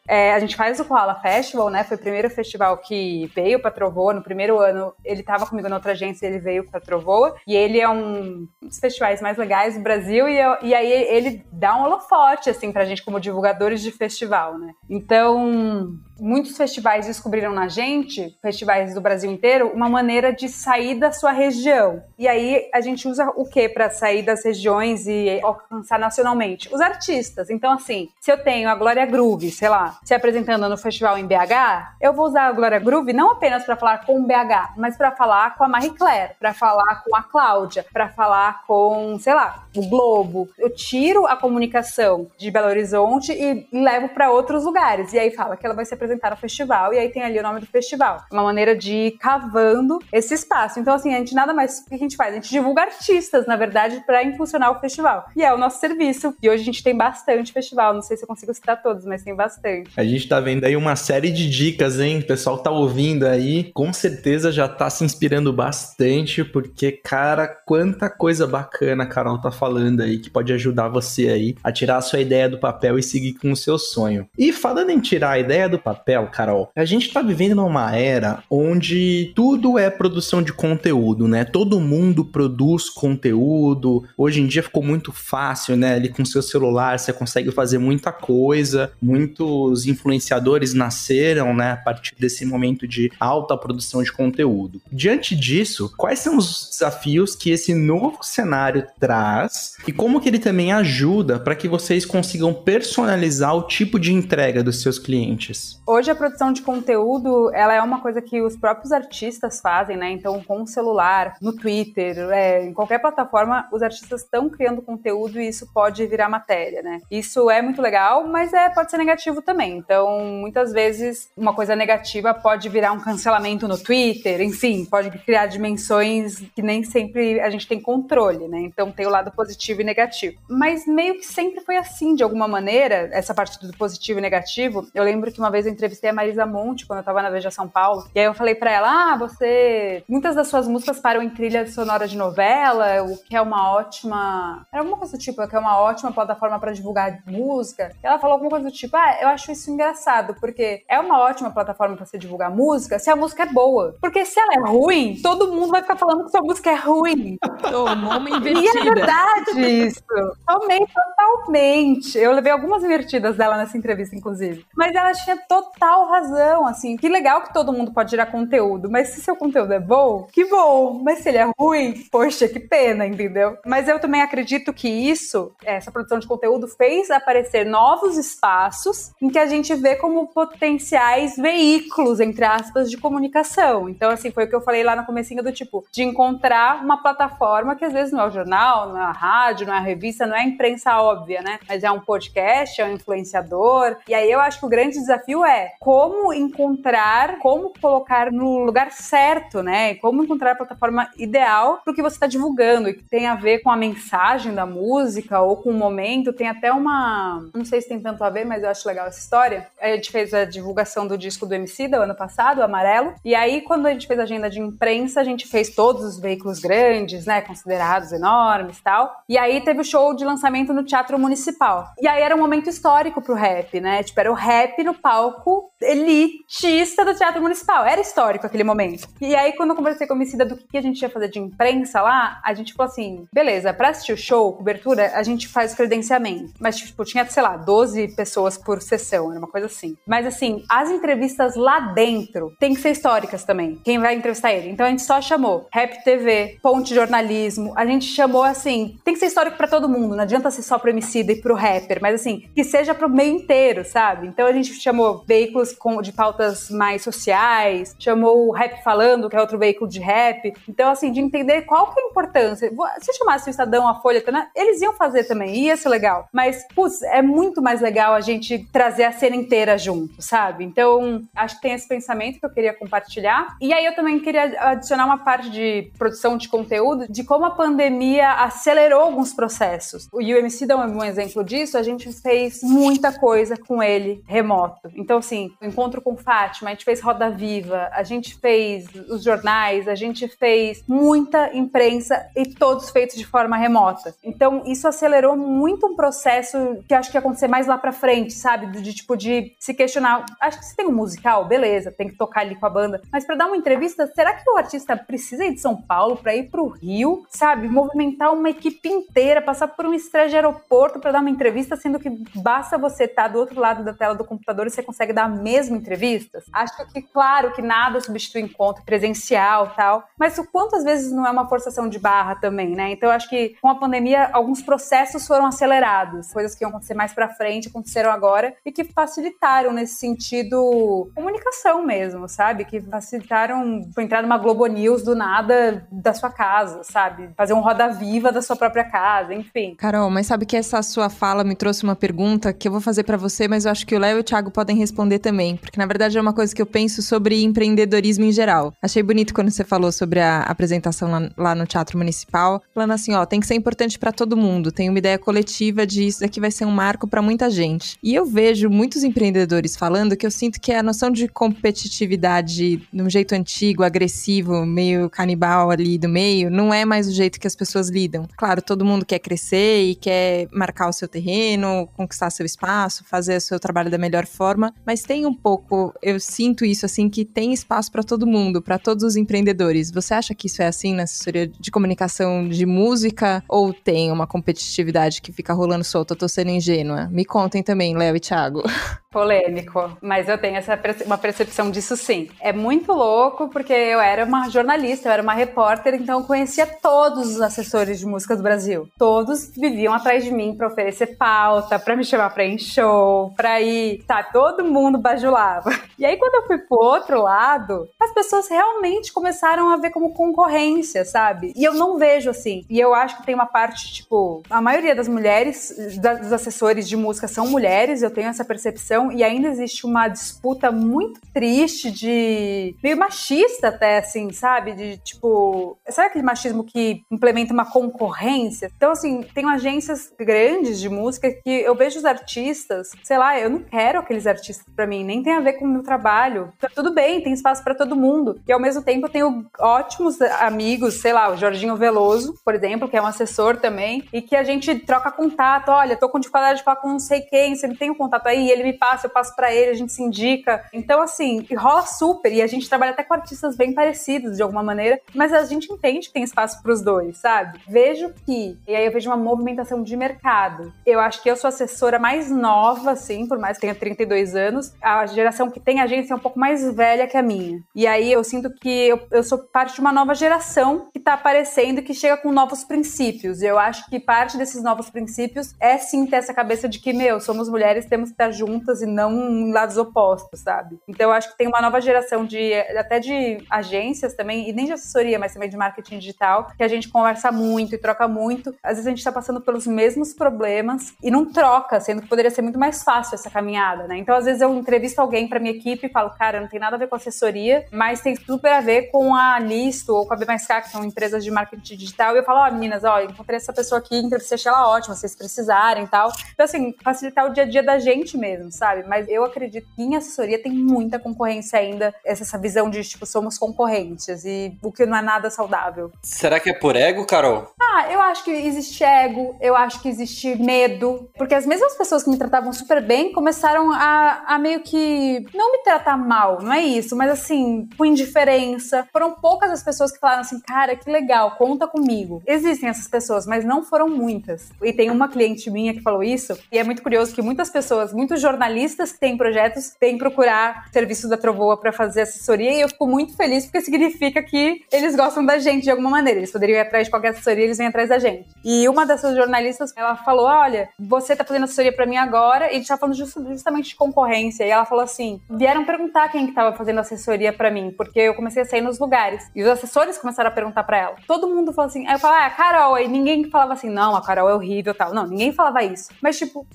a gente faz o Koala Festival, né? Foi o primeiro festival que veio pra Trovoa. No primeiro ano, ele tava comigo na outra agência, ele veio pra Trovoa. E ele é um dos festivais mais legais do Brasil. E aí ele dá um holofote, assim, pra gente como divulgadores de festival, né? Então, muitos festivais descobriram na gente, festivais do Brasil inteiro, uma maneira de sair da sua região. E aí a gente usa o quê pra sair das regiões e alcançar nacionalmente? Os artistas. Então, assim, se eu tenho a Glória Groove, sei lá, se apresentando no festival em BH, eu vou usar a Glória Groove não apenas para falar com o BH, mas para falar com a Marie Claire, para falar com a Cláudia, para falar com, sei lá, o Globo. Eu tiro a comunicação de Belo Horizonte e levo para outros lugares. E aí fala que ela vai se apresentar apresentar no festival, e aí tem ali o nome do festival. Uma maneira de ir cavando esse espaço. Então, assim, a gente nada mais... O que a gente faz? A gente divulga artistas, na verdade, para impulsionar o festival. E é o nosso serviço. E hoje a gente tem bastante festival. Não sei se eu consigo citar todos, mas tem bastante. A gente tá vendo aí uma série de dicas, hein? O pessoal tá ouvindo aí, com certeza já tá se inspirando bastante, porque, cara, quanta coisa bacana a Carol tá falando aí, que pode ajudar você aí a tirar a sua ideia do papel e seguir com o seu sonho. E falando em tirar a ideia do papel, Carol, a gente tá vivendo numa era onde tudo é produção de conteúdo, né? Todo mundo produz conteúdo. Hoje em dia ficou muito fácil, né? Ali com seu celular você consegue fazer muita coisa. Muitos influenciadores nasceram, né? A partir desse momento de alta produção de conteúdo. Diante disso, quais são os desafios que esse novo cenário traz e como que ele também ajuda para que vocês consigam personalizar o tipo de entrega dos seus clientes? Hoje a produção de conteúdo, ela é uma coisa que os próprios artistas fazem, né? Então, com o celular, no Twitter, em qualquer plataforma, os artistas estão criando conteúdo e isso pode virar matéria, né? Isso é muito legal, mas pode ser negativo também. Então, muitas vezes, uma coisa negativa pode virar um cancelamento no Twitter, enfim, pode criar dimensões que nem sempre a gente tem controle, né? Então, tem o lado positivo e negativo. Mas meio que sempre foi assim, de alguma maneira, essa parte do positivo e negativo. Eu lembro que uma vez eu entrevistei a Marisa Monte, quando eu tava na Veja São Paulo, e aí eu falei pra ela, muitas das suas músicas param em trilha sonora de novela, o que é uma ótima... Era alguma coisa do tipo, que é uma ótima plataforma pra divulgar música. E ela falou alguma coisa do tipo, eu acho isso engraçado, porque é uma ótima plataforma pra você divulgar música se a música é boa. Porque se ela é ruim, todo mundo vai ficar falando que sua música é ruim. Tomou uma invertida. E é verdade isso. Tomei totalmente. Eu levei algumas invertidas dela nessa entrevista, inclusive. Mas ela tinha total razão, assim. Que legal que todo mundo pode gerar conteúdo, mas se seu conteúdo é bom, que bom. Mas se ele é ruim, poxa, que pena, entendeu? Mas eu também acredito que essa produção de conteúdo fez aparecer novos espaços em que a gente vê como potenciais veículos, entre aspas, de comunicação. Então, assim, foi o que eu falei lá no comecinho do tipo, de encontrar uma plataforma que às vezes não é o jornal, não é a rádio, não é a revista, não é a imprensa óbvia, né? Mas é um podcast, é um influenciador. E aí eu acho que o grande desafio é como colocar no lugar certo, né? Como encontrar a plataforma ideal pro que você está divulgando e que tem a ver com a mensagem da música ou com o momento. Tem até não sei se tem tanto a ver, mas eu acho legal essa história. A gente fez a divulgação do disco do Emicida, ano passado, o Amarelo. E aí, quando a gente fez a agenda de imprensa, a gente fez todos os veículos grandes, né? Considerados enormes e tal. E aí teve o show de lançamento no Teatro Municipal. E aí era um momento histórico pro rap, né? Tipo, era o rap no palco elitista do Teatro Municipal. Era histórico aquele momento. E aí, quando eu conversei com a Emicida do que a gente ia fazer de imprensa lá, a gente falou assim, beleza, pra assistir o show, cobertura, a gente faz credenciamento. Mas, tipo, tinha, sei lá, 12 pessoas por sessão, era uma coisa assim. Mas, assim, as entrevistas lá dentro tem que ser históricas também. Quem vai entrevistar ele? Então, a gente só chamou Rap TV, Ponte Jornalismo, a gente chamou, assim, tem que ser histórico pra todo mundo, não adianta ser só pro Emicida e pro rapper, mas, assim, que seja pro meio inteiro, sabe? Então, a gente chamou veículos de pautas mais sociais, chamou o Rap Falando, que é outro veículo de rap. Então, assim, de entender qual que é a importância. Se chamasse o Estadão, a Folha, eles iam fazer também, ia ser legal. Mas, putz, é muito mais legal a gente trazer a cena inteira junto, sabe? Então, acho que tem esse pensamento que eu queria compartilhar. E aí eu também queria adicionar uma parte de produção de conteúdo, de como a pandemia acelerou alguns processos. O Emicida é um exemplo disso, a gente fez muita coisa com ele remoto. Então, assim, encontro com Fátima, a gente fez Roda Viva, a gente fez os jornais, a gente fez muita imprensa e todos feitos de forma remota. Então, isso acelerou muito um processo que acho que ia acontecer mais lá pra frente, sabe? De se questionar. Acho que se tem um musical, beleza, tem que tocar ali com a banda. Mas pra dar uma entrevista, será que o artista precisa ir de São Paulo pra ir pro Rio, sabe? Movimentar uma equipe inteira, passar por um estresse de aeroporto pra dar uma entrevista, sendo que basta você estar do outro lado da tela do computador e você consegue dar a mesma entrevista? Acho que, claro, que nada substitui encontro presencial e tal, mas o quantas vezes não é uma forçação de barra também, né? Então, eu acho que com a pandemia, alguns processos foram acelerados, coisas que iam acontecer mais pra frente, aconteceram agora, e que facilitaram nesse sentido comunicação mesmo, sabe? Que facilitaram entrar numa Globo News do nada da sua casa, sabe? Fazer um Roda Viva da sua própria casa, enfim. Carol, mas sabe que essa sua fala me trouxe uma pergunta que eu vou fazer pra você, mas eu acho que o Léo e o Thiago podem responder responder também, porque na verdade é uma coisa que eu penso sobre empreendedorismo em geral. Achei bonito quando você falou sobre a apresentação lá no Teatro Municipal, falando assim, ó, tem que ser importante pra todo mundo, tem uma ideia coletiva de isso daqui vai ser um marco pra muita gente. E eu vejo muitos empreendedores falando que eu sinto que a noção de competitividade de um jeito antigo, agressivo, meio canibal ali do meio, não é mais o jeito que as pessoas lidam. Claro, todo mundo quer crescer e quer marcar o seu terreno, conquistar seu espaço, fazer o seu trabalho da melhor forma, mas tem um pouco, eu sinto isso assim, que tem espaço para todo mundo, para todos os empreendedores. Você acha que isso é assim na assessoria de comunicação de música ou tem uma competitividade que fica rolando solta? Eu tô sendo ingênua. Me contem também, Léo e Thiago. Polêmico, mas eu tenho uma percepção disso sim. É muito louco porque eu era uma jornalista, eu era uma repórter, então eu conhecia todos os assessores de música do Brasil. Todos viviam atrás de mim pra oferecer pauta, pra me chamar pra ir em show, pra ir, tá, todo mundo bajulava. E aí quando eu fui pro outro lado, as pessoas realmente começaram a ver como concorrência, sabe? E eu não vejo assim. E eu acho que tem uma parte, tipo, a maioria das mulheres, dos assessores de música são mulheres, eu tenho essa percepção. E ainda existe uma disputa muito triste de... meio machista até, assim, sabe? De, tipo... sabe aquele machismo que implementa uma concorrência? Então, assim, tem agências grandes de música que eu vejo os artistas, sei lá, eu não quero aqueles artistas pra mim, nem tem a ver com o meu trabalho. Tá tudo bem, tem espaço pra todo mundo. E, ao mesmo tempo, eu tenho ótimos amigos, sei lá, o Jorginho Veloso, por exemplo, que é um assessor também, e que a gente troca contato. Olha, tô com dificuldade de falar com não sei quem, você tem um contato aí? E ele me passa, eu passo pra ele, a gente se indica. Então, assim, rola super. E a gente trabalha até com artistas bem parecidos, de alguma maneira. Mas a gente entende que tem espaço pros dois, sabe? Vejo que... e aí eu vejo uma movimentação de mercado. Eu acho que eu sou a assessora mais nova, assim, por mais que tenha 32 anos. A geração que tem agência é um pouco mais velha que a minha. E aí eu sinto que eu sou parte de uma nova geração que tá aparecendo e que chega com novos princípios. E eu acho que parte desses novos princípios é, sim, ter essa cabeça de que, somos mulheres, temos que estar juntas e não em lados opostos, sabe? Então eu acho que tem uma nova geração até de agências também, e nem de assessoria, mas também de marketing digital, que a gente conversa muito e troca muito. Às vezes a gente tá passando pelos mesmos problemas e não troca, sendo que poderia ser muito mais fácil essa caminhada, né? Então às vezes eu entrevisto alguém pra minha equipe e falo, cara, não tem nada a ver com assessoria, mas tem super a ver com a Listo ou com a B+K, que são empresas de marketing digital, e eu falo, meninas, encontrei essa pessoa aqui, entrevistei, achei ela ótima, se vocês precisarem e tal. Então assim, facilitar o dia a dia da gente mesmo, sabe? Mas eu acredito que em assessoria tem muita concorrência ainda, essa visão de, tipo, somos concorrentes, e o que não é nada saudável. Será que é por ego, Carol? Eu acho que existe ego, eu acho que existe medo, porque as mesmas pessoas que me tratavam super bem começaram a meio que não me tratar mal, não é isso, mas assim, com indiferença. Foram poucas as pessoas que falaram assim, cara, que legal, conta comigo. Existem essas pessoas, mas não foram muitas. E tem uma cliente minha que falou isso, e é muito curioso que muitas pessoas, muitos jornalistas que têm projetos, têm que procurar serviços da Trovoa pra fazer assessoria, e eu fico muito feliz porque significa que eles gostam da gente de alguma maneira. Eles poderiam ir atrás de qualquer assessoria, eles vêm atrás da gente. E uma dessas jornalistas, ela falou, olha, você tá fazendo assessoria pra mim agora, e a gente tá falando justamente de concorrência. E ela falou assim, vieram perguntar quem que tava fazendo assessoria pra mim, porque eu comecei a sair nos lugares. E os assessores começaram a perguntar pra ela. Todo mundo falou assim, aí eu falava, a Carol, aí ninguém falava assim, não, a Carol é horrível e tal. Não, ninguém falava isso. Mas tipo,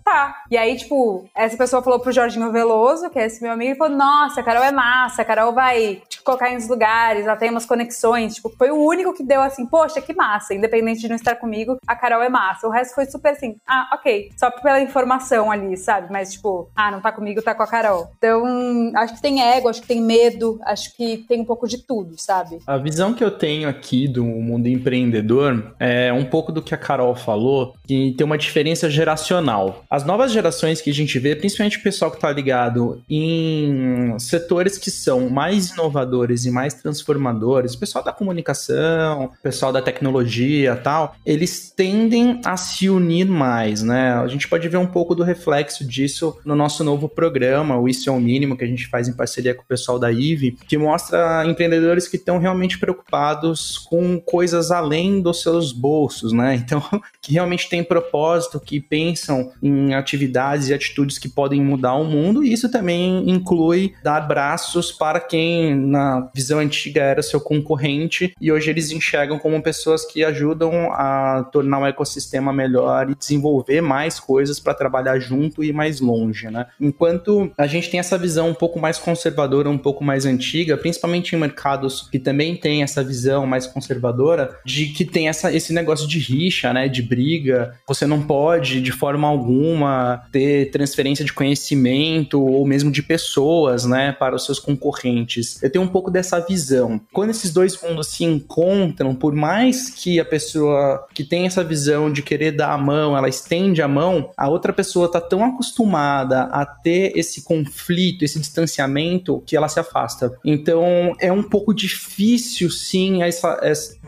tá. E aí, tipo, essa pessoa falou pro Jorginho Veloso, que é esse meu amigo, e falou, nossa, a Carol é massa, a Carol vai te colocar nos lugares, ela tem umas conexões. Tipo, foi o único que deu assim, poxa, que massa, independente de não estar comigo, a Carol é massa. O resto foi super assim, ok, só pela informação ali, sabe? Mas tipo, não tá comigo, tá com a Carol. Então, acho que tem ego, acho que tem medo, acho que tem um pouco de tudo, sabe? A visão que eu tenho aqui do mundo empreendedor é um pouco do que a Carol falou, que tem uma diferença geracional. As novas gerações que a gente vê, principalmente o pessoal que tá ligado em setores que são mais inovadores e mais transformadores, o pessoal da comunicação, o pessoal da tecnologia e tal, eles tendem a se unir mais, né? A gente pode ver um pouco do reflexo disso no nosso novo programa, o Isso é o Mínimo, que a gente faz em parceria com o pessoal da IVE, que mostra empreendedores que estão realmente preocupados com coisas além dos seus bolsos, né? Então, que realmente têm propósito, que pensam em atividades e atitudes que podem mudar o mundo, e isso também inclui dar braços para quem na visão antiga era seu concorrente, e hoje eles enxergam como pessoas que ajudam a tornar o ecossistema melhor e desenvolver mais coisas para trabalhar junto e ir mais longe, né? Enquanto a gente tem essa visão um pouco mais conservadora, um pouco mais antiga, principalmente em mercados que também tem essa visão mais conservadora, de que tem esse negócio de rixa, né, de briga. Você não pode, de forma alguma, ter transferência de conhecimento ou mesmo de pessoas, né, para os seus concorrentes. Eu tenho um pouco dessa visão. Quando esses dois mundos se encontram, por mais que a pessoa que tem essa visão de querer dar a mão, ela estende a mão, a outra pessoa está tão acostumada a ter esse conflito, esse distanciamento, que ela se afasta. Então, é um pouco difícil, sim,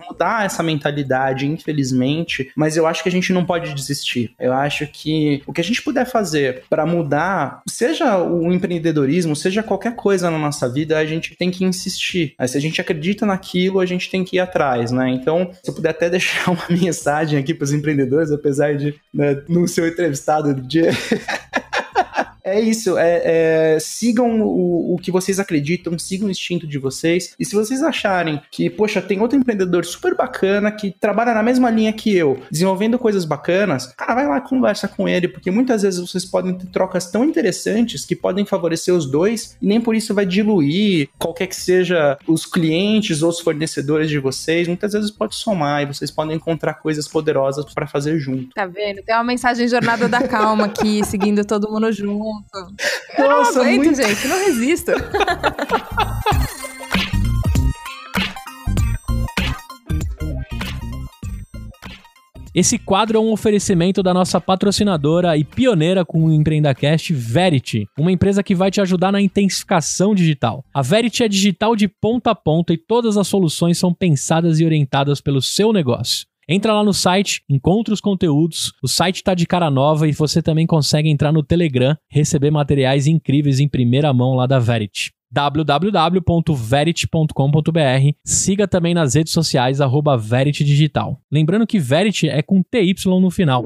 mudar essa mentalidade, infelizmente, mas eu acho que a gente não pode desistir. Eu acho que o que a gente puder fazer para mudar, seja o empreendedorismo, seja qualquer coisa na nossa vida, a gente tem que insistir. Se a gente acredita naquilo, a gente tem que ir atrás, né? Então, se eu puder até deixar uma mensagem aqui para os empreendedores, apesar de, né, no seu entrevistado do dia... É isso, sigam o que vocês acreditam, sigam o instinto de vocês, e se vocês acharem que, poxa, tem outro empreendedor super bacana que trabalha na mesma linha que eu, desenvolvendo coisas bacanas, cara, vai lá e conversa com ele, porque muitas vezes vocês podem ter trocas tão interessantes que podem favorecer os dois, e nem por isso vai diluir qualquer que seja os clientes ou os fornecedores de vocês, muitas vezes pode somar, e vocês podem encontrar coisas poderosas para fazer junto. Tá vendo? Tem uma mensagem Jornada da Calma aqui, seguindo todo mundo junto. Eu Nossa, não aguento, muito... gente, não resisto. Esse quadro é um oferecimento da nossa patrocinadora e pioneira com o EmpreendaCast, Verity, uma empresa que vai te ajudar na intensificação digital. A Verity é digital de ponta a ponta e todas as soluções são pensadas e orientadas pelo seu negócio. Entra lá no site, encontra os conteúdos, o site está de cara nova e você também consegue entrar no Telegram, receber materiais incríveis em primeira mão lá da Verity. www.verity.com.br. Siga também nas redes sociais @Verity Digital. Lembrando que Verity é com TY no final.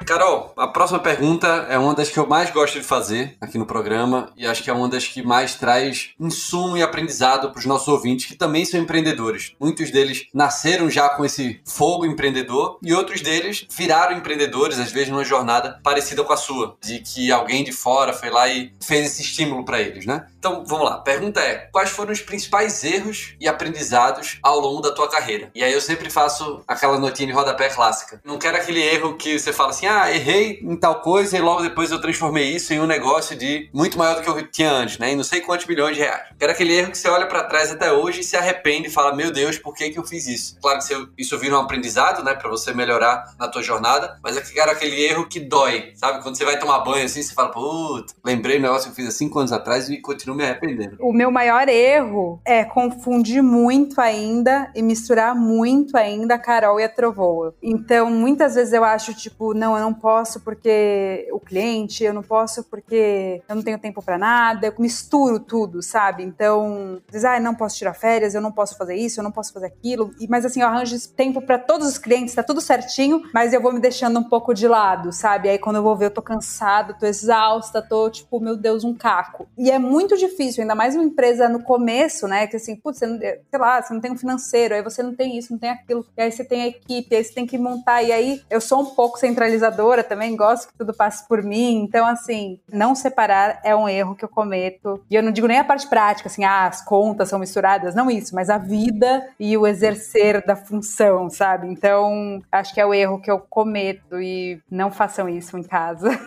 Carol, a próxima pergunta é uma das que eu mais gosto de fazer aqui no programa e acho que é uma das que mais traz insumo e aprendizado para os nossos ouvintes que também são empreendedores. Muitos deles nasceram já com esse fogo empreendedor e outros deles viraram empreendedores, às vezes numa jornada parecida com a sua, de que alguém de fora foi lá e fez esse estímulo para eles, né? Então, vamos lá. A pergunta é, quais foram os principais erros e aprendizados ao longo da tua carreira? E aí eu sempre faço aquela notinha de rodapé clássica. Não quero aquele erro que você fala assim, errei em tal coisa e logo depois eu transformei isso em um negócio de muito maior do que eu tinha antes, né? E não sei quantos milhões de reais. Quero aquele erro que você olha pra trás até hoje e se arrepende e fala, meu Deus, por que eu fiz isso? Claro que isso vira um aprendizado, né? Pra você melhorar na tua jornada, mas eu quero aquele erro que dói, sabe? Quando você vai tomar banho assim, você fala, puta, lembrei do negócio que eu fiz há 5 anos atrás e continuo me arrependendo. O meu maior erro é confundir muito ainda e misturar muito ainda a Carol e a Trovoa. Então, muitas vezes eu acho, tipo, não, eu não posso porque o cliente, eu não posso porque eu não tenho tempo pra nada, eu misturo tudo, sabe? Então, diz, não posso tirar férias, eu não posso fazer isso, eu não posso fazer aquilo, mas assim, eu arranjo tempo pra todos os clientes, tá tudo certinho, mas eu vou me deixando um pouco de lado, sabe? Aí quando eu vou ver, eu tô cansada, tô exausta, tô tipo, meu Deus, um caco. E é muito difícil, ainda mais uma empresa no começo, né? Que assim, putz, você não, sei lá, você não tem um financeiro, aí você não tem isso, não tem aquilo, e aí você tem a equipe, aí você tem que montar, e aí eu sou um pouco centralizadora também, gosto que tudo passe por mim, então assim, não separar é um erro que eu cometo, e eu não digo nem a parte prática, assim, as contas são misturadas, não isso, mas a vida e o exercer da função, sabe? Então, acho que é o erro que eu cometo e não façam isso em casa.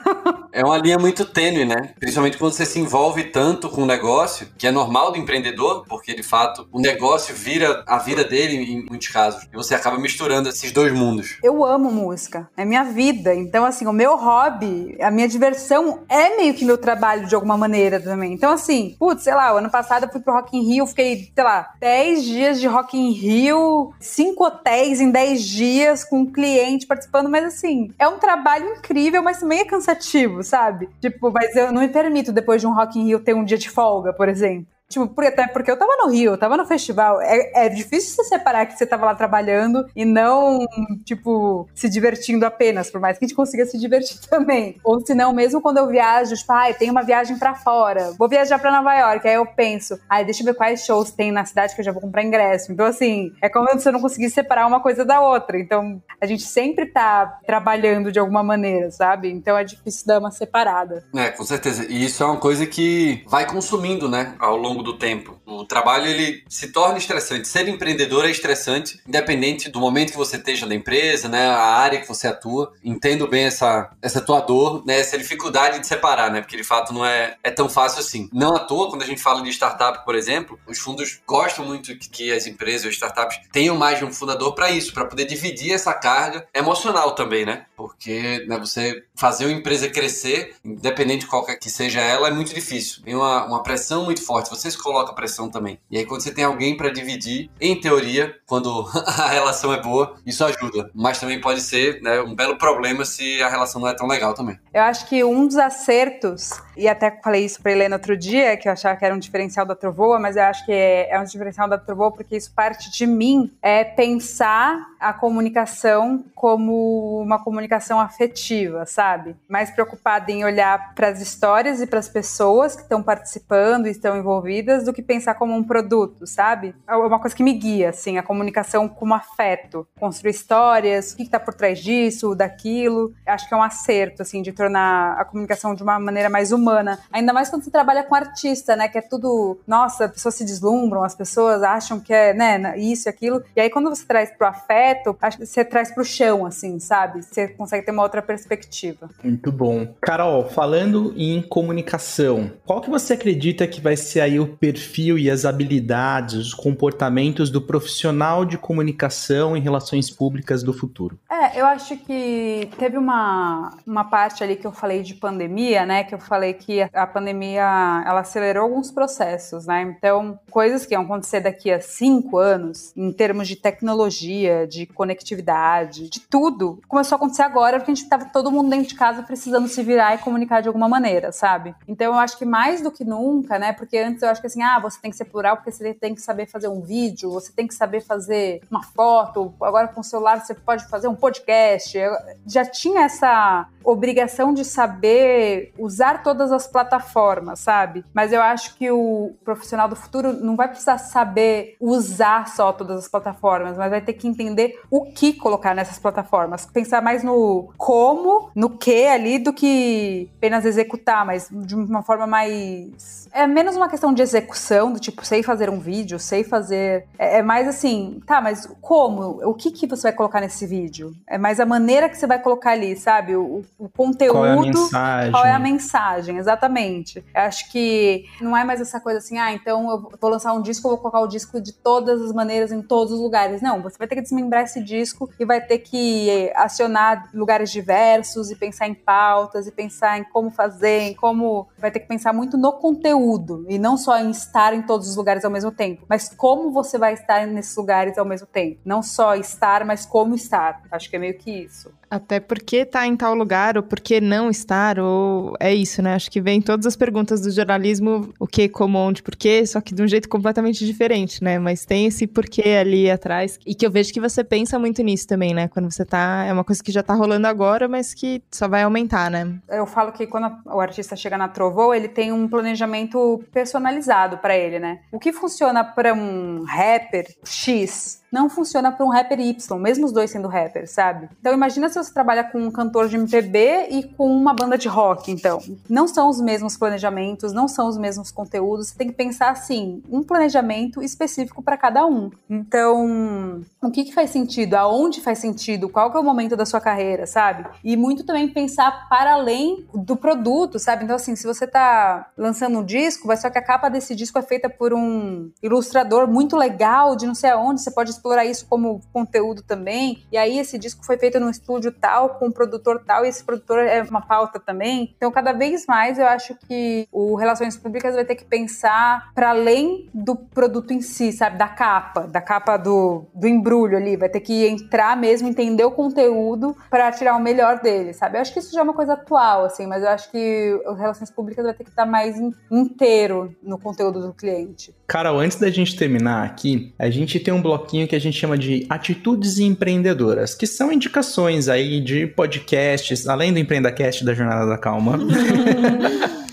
É uma linha muito tênue, né? Principalmente quando você se envolve tanto com o negócio, que é normal do empreendedor, porque de fato o negócio vira a vida dele em muitos casos, e você acaba misturando esses dois mundos. Eu amo música, é minha vida, então assim, o meu hobby, a minha diversão é meio que meu trabalho de alguma maneira também. Então assim, putz, sei lá, o ano passado eu fui pro Rock in Rio, fiquei, sei lá, 10 dias de Rock in Rio, 5 hotéis em 10 dias com um cliente participando, mas assim, é um trabalho incrível, mas também é cansativo, sabe? Tipo, mas eu não me permito depois de um Rock in Rio ter um dia de folga, por exemplo. Tipo, até porque eu tava no Rio, eu tava no festival. É difícil você separar que você tava lá trabalhando e não, tipo, se divertindo apenas, por mais que a gente consiga se divertir também. Ou se não, mesmo quando eu viajo, tipo, tem uma viagem pra fora, vou viajar pra Nova York, aí eu penso, deixa eu ver quais shows tem na cidade que eu já vou comprar ingresso. Então, assim, é como se eu não conseguisse separar uma coisa da outra. Então, a gente sempre tá trabalhando de alguma maneira, sabe? Então, é difícil dar uma separada. Com certeza. E isso é uma coisa que vai consumindo, né, ao longo do tempo. O trabalho, ele se torna estressante. Ser empreendedor é estressante, independente do momento que você esteja na empresa, né, a área que você atua. Entendo bem essa tua dor, né, essa dificuldade de separar, né, porque de fato não é tão fácil assim. Não à toa, quando a gente fala de startup, por exemplo, os fundos gostam muito que as empresas, as startups, tenham mais de um fundador para isso, para poder dividir essa carga emocional também, né? Porque, né, você fazer uma empresa crescer, independente de qualquer que seja ela, é muito difícil. Tem uma pressão muito forte. Você se coloca pressão também. E aí, quando você tem alguém para dividir, em teoria, quando a relação é boa, isso ajuda. Mas também pode ser, né, um belo problema se a relação não é tão legal também. Eu acho que um dos acertos, e até falei isso pra Helena outro dia, que eu achava que era um diferencial da Trovoa, mas eu acho que é um diferencial da Trovoa porque isso parte de mim, é pensar a comunicação como uma comunicação afetiva, sabe? Mais preocupada em olhar para as histórias e para as pessoas que estão participando e estão envolvidas do que pensar como um produto, sabe? É uma coisa que me guia, assim, a comunicação como afeto. Construir histórias, o que está por trás disso, daquilo. Acho que é um acerto, assim, de tornar a comunicação de uma maneira mais humana. Ainda mais quando você trabalha com artista, né? Que é tudo... Nossa, as pessoas se deslumbram, as pessoas acham que é, né, isso e aquilo. E aí, quando você traz pro afeto, acho que você traz pro chão, assim, sabe? Você consegue ter uma outra perspectiva. Muito bom. Carol, falando em comunicação, qual que você acredita que vai ser aí o perfil e as habilidades, os comportamentos do profissional de comunicação em relações públicas do futuro? Eu acho que teve uma parte ali que eu falei de pandemia, né? Que eu falei que a pandemia, ela acelerou alguns processos, né? Então, coisas que iam acontecer daqui a 5 anos, em termos de tecnologia, de conectividade, de tudo, começou a acontecer agora porque a gente estava todo mundo dentro de casa precisando se virar e comunicar de alguma maneira, sabe? Então, eu acho que mais do que nunca, né? Porque antes eu acho que assim, você tem que ser plural porque você tem que saber fazer um vídeo, você tem que saber fazer uma foto, agora com o celular você pode fazer um podcast. Já tinha essa obrigação de saber usar todas as plataformas, sabe? Mas eu acho que o profissional do futuro não vai precisar saber usar só todas as plataformas, mas vai ter que entender o que colocar nessas plataformas. Pensar mais no como, no que ali, do que apenas executar, mas de uma forma mais... É menos uma questão de execução, do tipo, sei fazer um vídeo, sei fazer... É mais assim, tá, mas como? O que você vai colocar nesse vídeo? É mais a maneira que você vai colocar ali, sabe? O conteúdo... Qual é a mensagem? Qual é a mensagem, exatamente. Eu acho que não é mais essa coisa assim, então eu vou lançar um disco, eu vou colocar o disco de todas as maneiras, em todos os lugares. Não, você vai ter que desmembrar esse disco e vai ter que acionar lugares diversos e pensar em pautas e pensar em como fazer, em como... Vai ter que pensar muito no conteúdo e não só em estar em todos os lugares ao mesmo tempo, mas como você vai estar nesses lugares ao mesmo tempo. Não só estar, mas como estar. Acho que é meio que isso. Até porque tá em tal lugar, ou por que não estar, ou é isso, né? Acho que vem todas as perguntas do jornalismo, o que, como, onde, por quê, só que de um jeito completamente diferente, né? Mas tem esse porquê ali atrás, e que eu vejo que você pensa muito nisso também, né? Quando você tá... É uma coisa que já tá rolando agora, mas que só vai aumentar, né? Eu falo que quando o artista chega na Trovoa, ele tem um planejamento personalizado pra ele, né? O que funciona pra um rapper X... não funciona para um rapper Y, mesmo os dois sendo rappers, sabe? Então imagina se você trabalha com um cantor de MPB e com uma banda de rock, então. Não são os mesmos planejamentos, não são os mesmos conteúdos, você tem que pensar assim, um planejamento específico para cada um. Então, o que faz sentido? Aonde faz sentido? Qual que é o momento da sua carreira, sabe? E muito também pensar para além do produto, sabe? Então assim, se você tá lançando um disco, vai só que a capa desse disco é feita por um ilustrador muito legal, de não sei aonde, você pode explorar isso como conteúdo também, e aí esse disco foi feito num estúdio estúdio tal, com um produtor tal, e esse produtor é uma pauta também. Então, cada vez mais, eu acho que o Relações Públicas vai ter que pensar para além do produto em si, sabe? Da capa do embrulho ali. Vai ter que entrar mesmo, entender o conteúdo para tirar o melhor dele, sabe? Eu acho que isso já é uma coisa atual, assim, mas eu acho que as Relações Públicas vai ter que estar mais inteiro no conteúdo do cliente. Carol, antes da gente terminar aqui, a gente tem um bloquinho que a gente chama de Atitudes Empreendedoras, que são indicações aí de podcasts, além do EmpreendaCast da Jornada da Calma,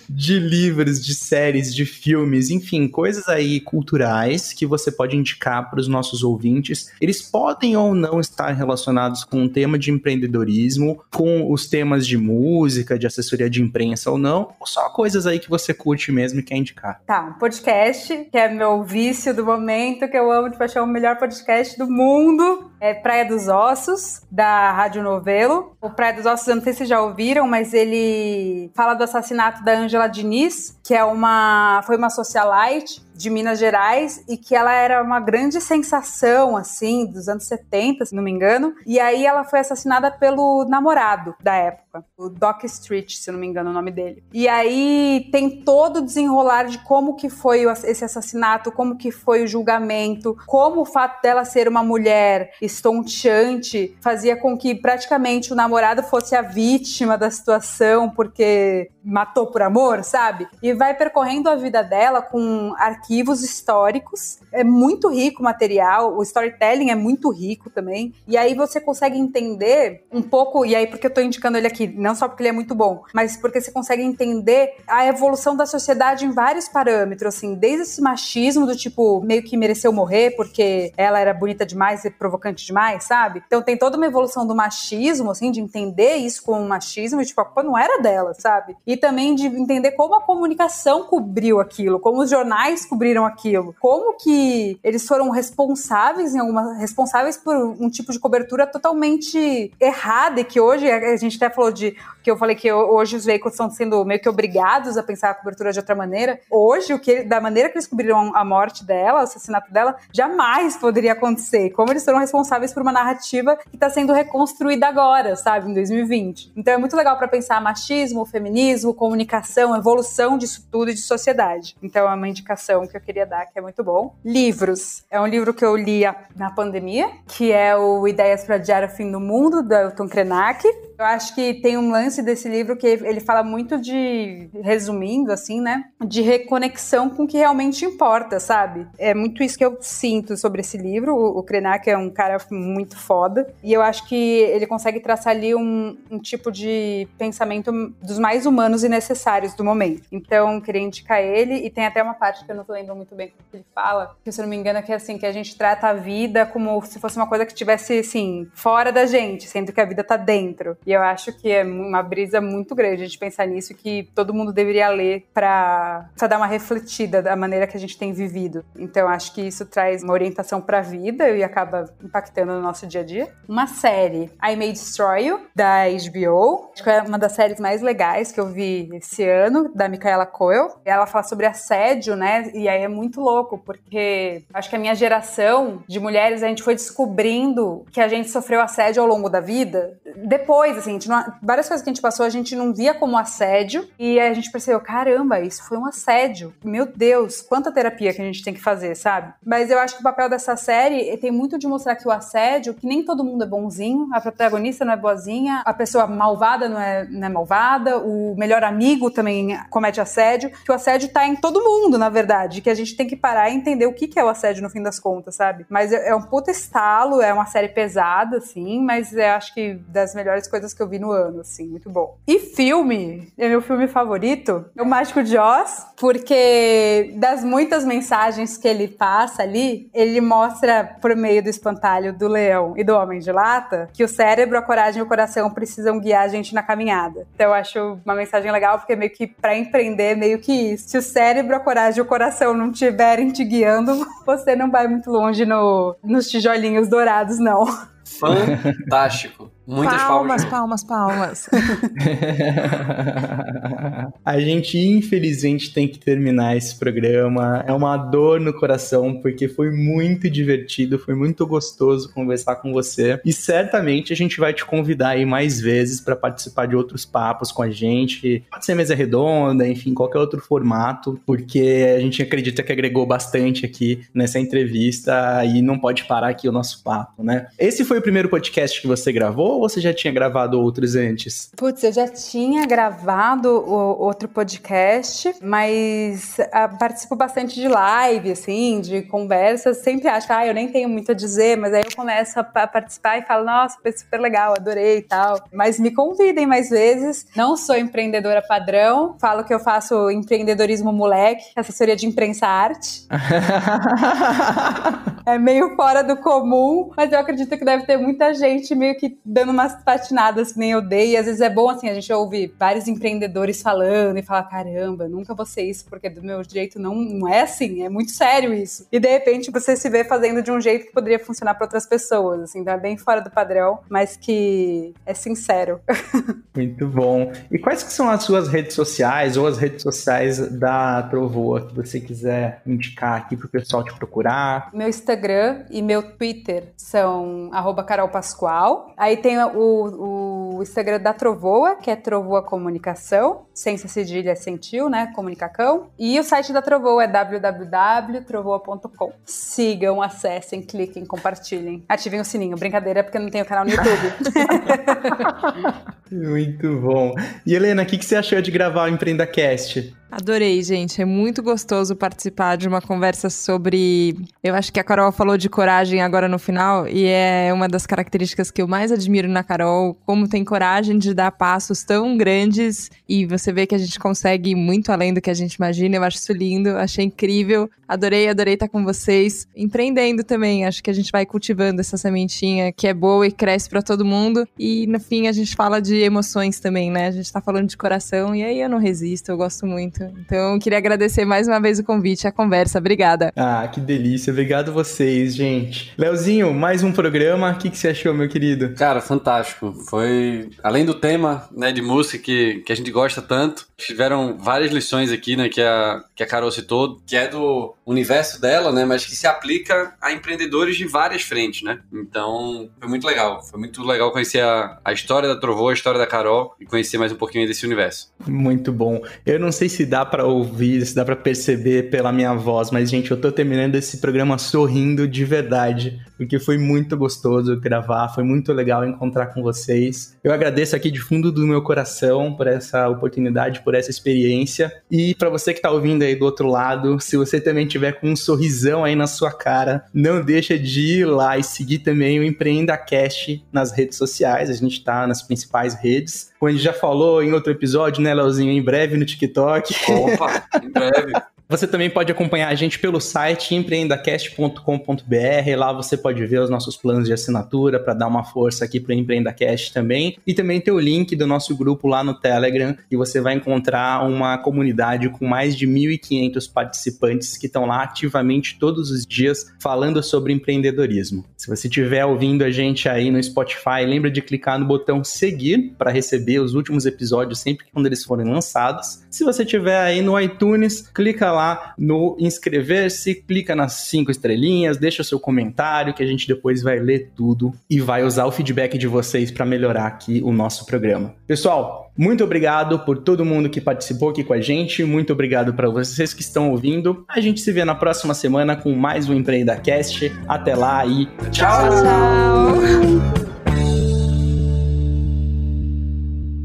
de livros, de séries, de filmes, enfim, coisas aí culturais que você pode indicar para os nossos ouvintes. Eles podem ou não estar relacionados com o tema de empreendedorismo, com os temas de música, de assessoria de imprensa ou não, ou só coisas aí que você curte mesmo e quer indicar. Tá, um podcast, que é meu vício do momento, que eu amo de paixão, o melhor podcast do mundo, é Praia dos Ossos, da Rádio Novelo. O Praia dos Ossos, eu não sei se vocês já ouviram, mas ele fala do assassinato da Ângela Diniz, que foi uma socialite de Minas Gerais, e que ela era uma grande sensação, assim, dos anos 70, se não me engano. E aí ela foi assassinada pelo namorado da época, o Doc Street, se não me engano o nome dele. E aí tem todo o desenrolar de como que foi esse assassinato, como que foi o julgamento, como o fato dela ser uma mulher estonteante fazia com que praticamente o namorado fosse a vítima da situação, porque matou por amor, sabe? E vai percorrendo a vida dela com arquivos históricos. É muito rico o material, o storytelling é muito rico também. E aí você consegue entender um pouco, e aí porque eu tô indicando ele aqui, não só porque ele é muito bom, mas porque você consegue entender a evolução da sociedade em vários parâmetros, assim, desde esse machismo do tipo, meio que mereceu morrer porque ela era bonita demais e provocante demais, sabe? Então tem toda uma evolução do machismo, assim, de entender isso como machismo, e tipo, a culpa não era dela, sabe? E também de entender como a comunicação cobriu aquilo, como os jornais cobriram aquilo, como que eles foram responsáveis por um tipo de cobertura totalmente errada, e que hoje a gente até falou que eu falei que hoje os veículos estão sendo meio que obrigados a pensar a cobertura de outra maneira. Hoje, da maneira que eles cobriram a morte dela, o assassinato dela, jamais poderia acontecer. Como eles foram responsáveis por uma narrativa que está sendo reconstruída agora, sabe, em 2020. Então é muito legal para pensar machismo, feminismo, comunicação, evolução disso tudo e de sociedade. Então é uma indicação que eu queria dar, que é muito bom. Livros. É um livro que eu li na pandemia, que é o Ideias para Adiar o Fim do Mundo, do Ailton Krenak. Eu acho que tem um lance desse livro que ele fala muito de, resumindo assim, né, de reconexão com o que realmente importa, sabe? É muito isso que eu sinto sobre esse livro. O Krenak é um cara muito foda, e eu acho que ele consegue traçar ali um tipo de pensamento dos mais humanos e necessários do momento. Então, queria indicar ele, e tem até uma parte que eu não lembro muito bem o que ele fala, que se eu não me engano é que, assim, que a gente trata a vida como se fosse uma coisa que estivesse, assim, fora da gente, sendo que a vida tá dentro. E eu acho que é uma brisa muito grande a gente pensar nisso, que todo mundo deveria ler pra dar uma refletida da maneira que a gente tem vivido. Então, acho que isso traz uma orientação pra vida e acaba impactando no nosso dia a dia. Uma série, I May Destroy You, da HBO. Acho que é uma das séries mais legais que eu vi esse ano, da Micaela Coel. Ela fala sobre assédio, né? E aí é muito louco, porque acho que a minha geração de mulheres, a gente foi descobrindo que a gente sofreu assédio ao longo da vida. Depois, assim, várias coisas que a gente passou, a gente não via como assédio, e a gente percebeu, caramba, isso foi um assédio. Meu Deus, quanta terapia que a gente tem que fazer, sabe? Mas eu acho que o papel dessa série tem muito de mostrar que o assédio, que nem todo mundo é bonzinho, a protagonista não é boazinha, a pessoa malvada não é malvada, o melhor amigo também comete assédio, que o assédio tá em todo mundo, na verdade, que a gente tem que parar e entender o que é o assédio no fim das contas, sabe? Mas é um puta estalo, é uma série pesada, assim, mas eu acho que das melhores coisas que eu vi no ano, assim, muito bom. E filme, é meu filme favorito, é o Mágico de Oz, porque das muitas mensagens que ele passa ali, ele mostra por meio do espantalho do leão e do homem de lata, que o cérebro, a coragem e o coração precisam guiar a gente na caminhada. Então eu acho uma mensagem legal, porque meio que pra empreender, meio que isso. Se o cérebro, a coragem e o coração não estiverem te guiando, você não vai muito longe nos tijolinhos dourados, não. fantástico. Muitas palmas. Palmas. A gente, infelizmente, tem que terminar esse programa. É uma dor no coração, porque foi muito divertido, foi muito gostoso conversar com você. E certamente a gente vai te convidar aí mais vezes para participar de outros papos com a gente. Pode ser mesa redonda, enfim, qualquer outro formato, porque a gente acredita que agregou bastante aqui nessa entrevista e não pode parar aqui o nosso papo, né? Esse foi o primeiro podcast que você gravou ou você já tinha gravado outros antes? Putz, eu já tinha gravado outro podcast, mas participo bastante de live, assim, de conversas. Sempre acho que eu nem tenho muito a dizer, mas aí eu começo a participar e falo, nossa, foi super legal, adorei e tal. Mas me convidem mais vezes. Não sou empreendedora padrão, falo que eu faço empreendedorismo moleque, assessoria de imprensa arte. É meio fora do comum, mas eu acredito que deve ter muita gente meio que dando umas patinadas que nem eu dei, e às vezes é bom assim, a gente ouve vários empreendedores falando e fala, caramba, nunca vou ser isso, porque do meu jeito não é assim, é muito sério isso. E de repente você se vê fazendo de um jeito que poderia funcionar para outras pessoas, assim, então é bem fora do padrão, mas que é sincero. Muito bom. E quais que são as suas redes sociais ou as redes sociais da Trovoa que você quiser indicar aqui pro pessoal te procurar? Meu Instagram e meu Twitter são @carolpascoal. Aí tem o Instagram da Trovoa, que é Trovoa Comunicação, sem cedilha, sem tio, né? Comunicacão. E o site da Trovoa é www.trovoa.com. Sigam, acessem, cliquem, compartilhem. Ativem o sininho. Brincadeira, porque eu não tenho canal no YouTube. Muito bom. E Helena, o que você achou de gravar o EmpreendaCast? Adorei, gente. É muito gostoso participar de uma conversa sobre... Eu acho que a Carol falou de coragem agora no final, e é uma das características que eu mais admiro na Carol, como tem coragem de dar passos tão grandes, e você vê que a gente consegue ir muito além do que a gente imagina. Eu acho isso lindo, achei incrível. Adorei estar com vocês. Empreendendo também, acho que a gente vai cultivando essa sementinha que é boa e cresce pra todo mundo. E no fim a gente fala de emoções também, né? A gente tá falando de coração, e aí eu não resisto, eu gosto muito. Então, queria agradecer mais uma vez o convite, a conversa. Obrigada. Ah, que delícia. Obrigado a vocês, gente. Leozinho, mais um programa. O que você achou, meu querido? Cara, fantástico. Foi, além do tema, né, de música que a gente gosta tanto, tiveram várias lições aqui, né, que a Carol citou, que é do universo dela, né, mas que se aplica a empreendedores de várias frentes, né? Então, foi muito legal. Foi muito legal conhecer a história da Trovoa, a história da Carol e conhecer mais um pouquinho desse universo. Muito bom. Eu não sei se dá pra ouvir, se dá pra perceber pela minha voz, mas, gente, eu tô terminando esse programa sorrindo de verdade, porque foi muito gostoso gravar, foi muito legal encontrar com vocês. Eu agradeço aqui de fundo do meu coração por essa oportunidade, por essa experiência. E pra você que tá ouvindo aí do outro lado, se você também tiver com um sorrisão aí na sua cara, não deixa de ir lá e seguir também o EmpreendaCast nas redes sociais. A gente tá nas principais redes. Como a gente já falou em outro episódio, né, Leozinho? Em breve no TikTok. Opa, em breve. Você também pode acompanhar a gente pelo site empreendacast.com.br. Lá você pode ver os nossos planos de assinatura para dar uma força aqui para o EmpreendaCast também. E também tem o link do nosso grupo lá no Telegram, e você vai encontrar uma comunidade com mais de 1.500 participantes que estão lá ativamente todos os dias falando sobre empreendedorismo. Se você estiver ouvindo a gente aí no Spotify, lembra de clicar no botão seguir para receber os últimos episódios sempre quando eles forem lançados. Se você estiver aí no iTunes, clica lá no inscrever-se, clica nas 5 estrelinhas, deixa o seu comentário que a gente depois vai ler tudo e vai usar o feedback de vocês para melhorar aqui o nosso programa. Pessoal, muito obrigado por todo mundo que participou aqui com a gente, muito obrigado para vocês que estão ouvindo. A gente se vê na próxima semana com mais um EmpreendaCast. Até lá e tchau! Tchau!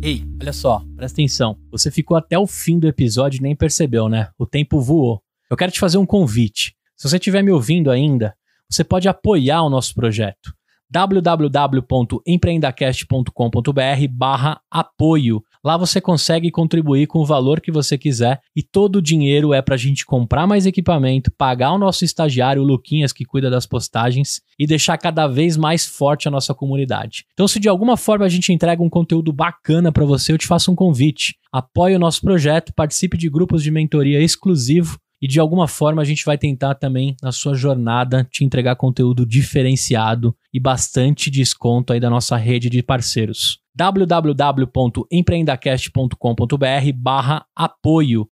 Ei, olha só, presta atenção. Você ficou até o fim do episódio e nem percebeu, né? O tempo voou. Eu quero te fazer um convite. Se você estiver me ouvindo ainda, você pode apoiar o nosso projeto. www.empreendacast.com.br/apoio. Lá você consegue contribuir com o valor que você quiser e todo o dinheiro é pra gente comprar mais equipamento, pagar o nosso estagiário, o Luquinhas, que cuida das postagens, e deixar cada vez mais forte a nossa comunidade. Então, se de alguma forma a gente entrega um conteúdo bacana pra você, eu te faço um convite. Apoie o nosso projeto, participe de grupos de mentoria exclusivo e de alguma forma a gente vai tentar também, na sua jornada, te entregar conteúdo diferenciado e bastante desconto aí da nossa rede de parceiros. www.empreendacast.com.br/apoio.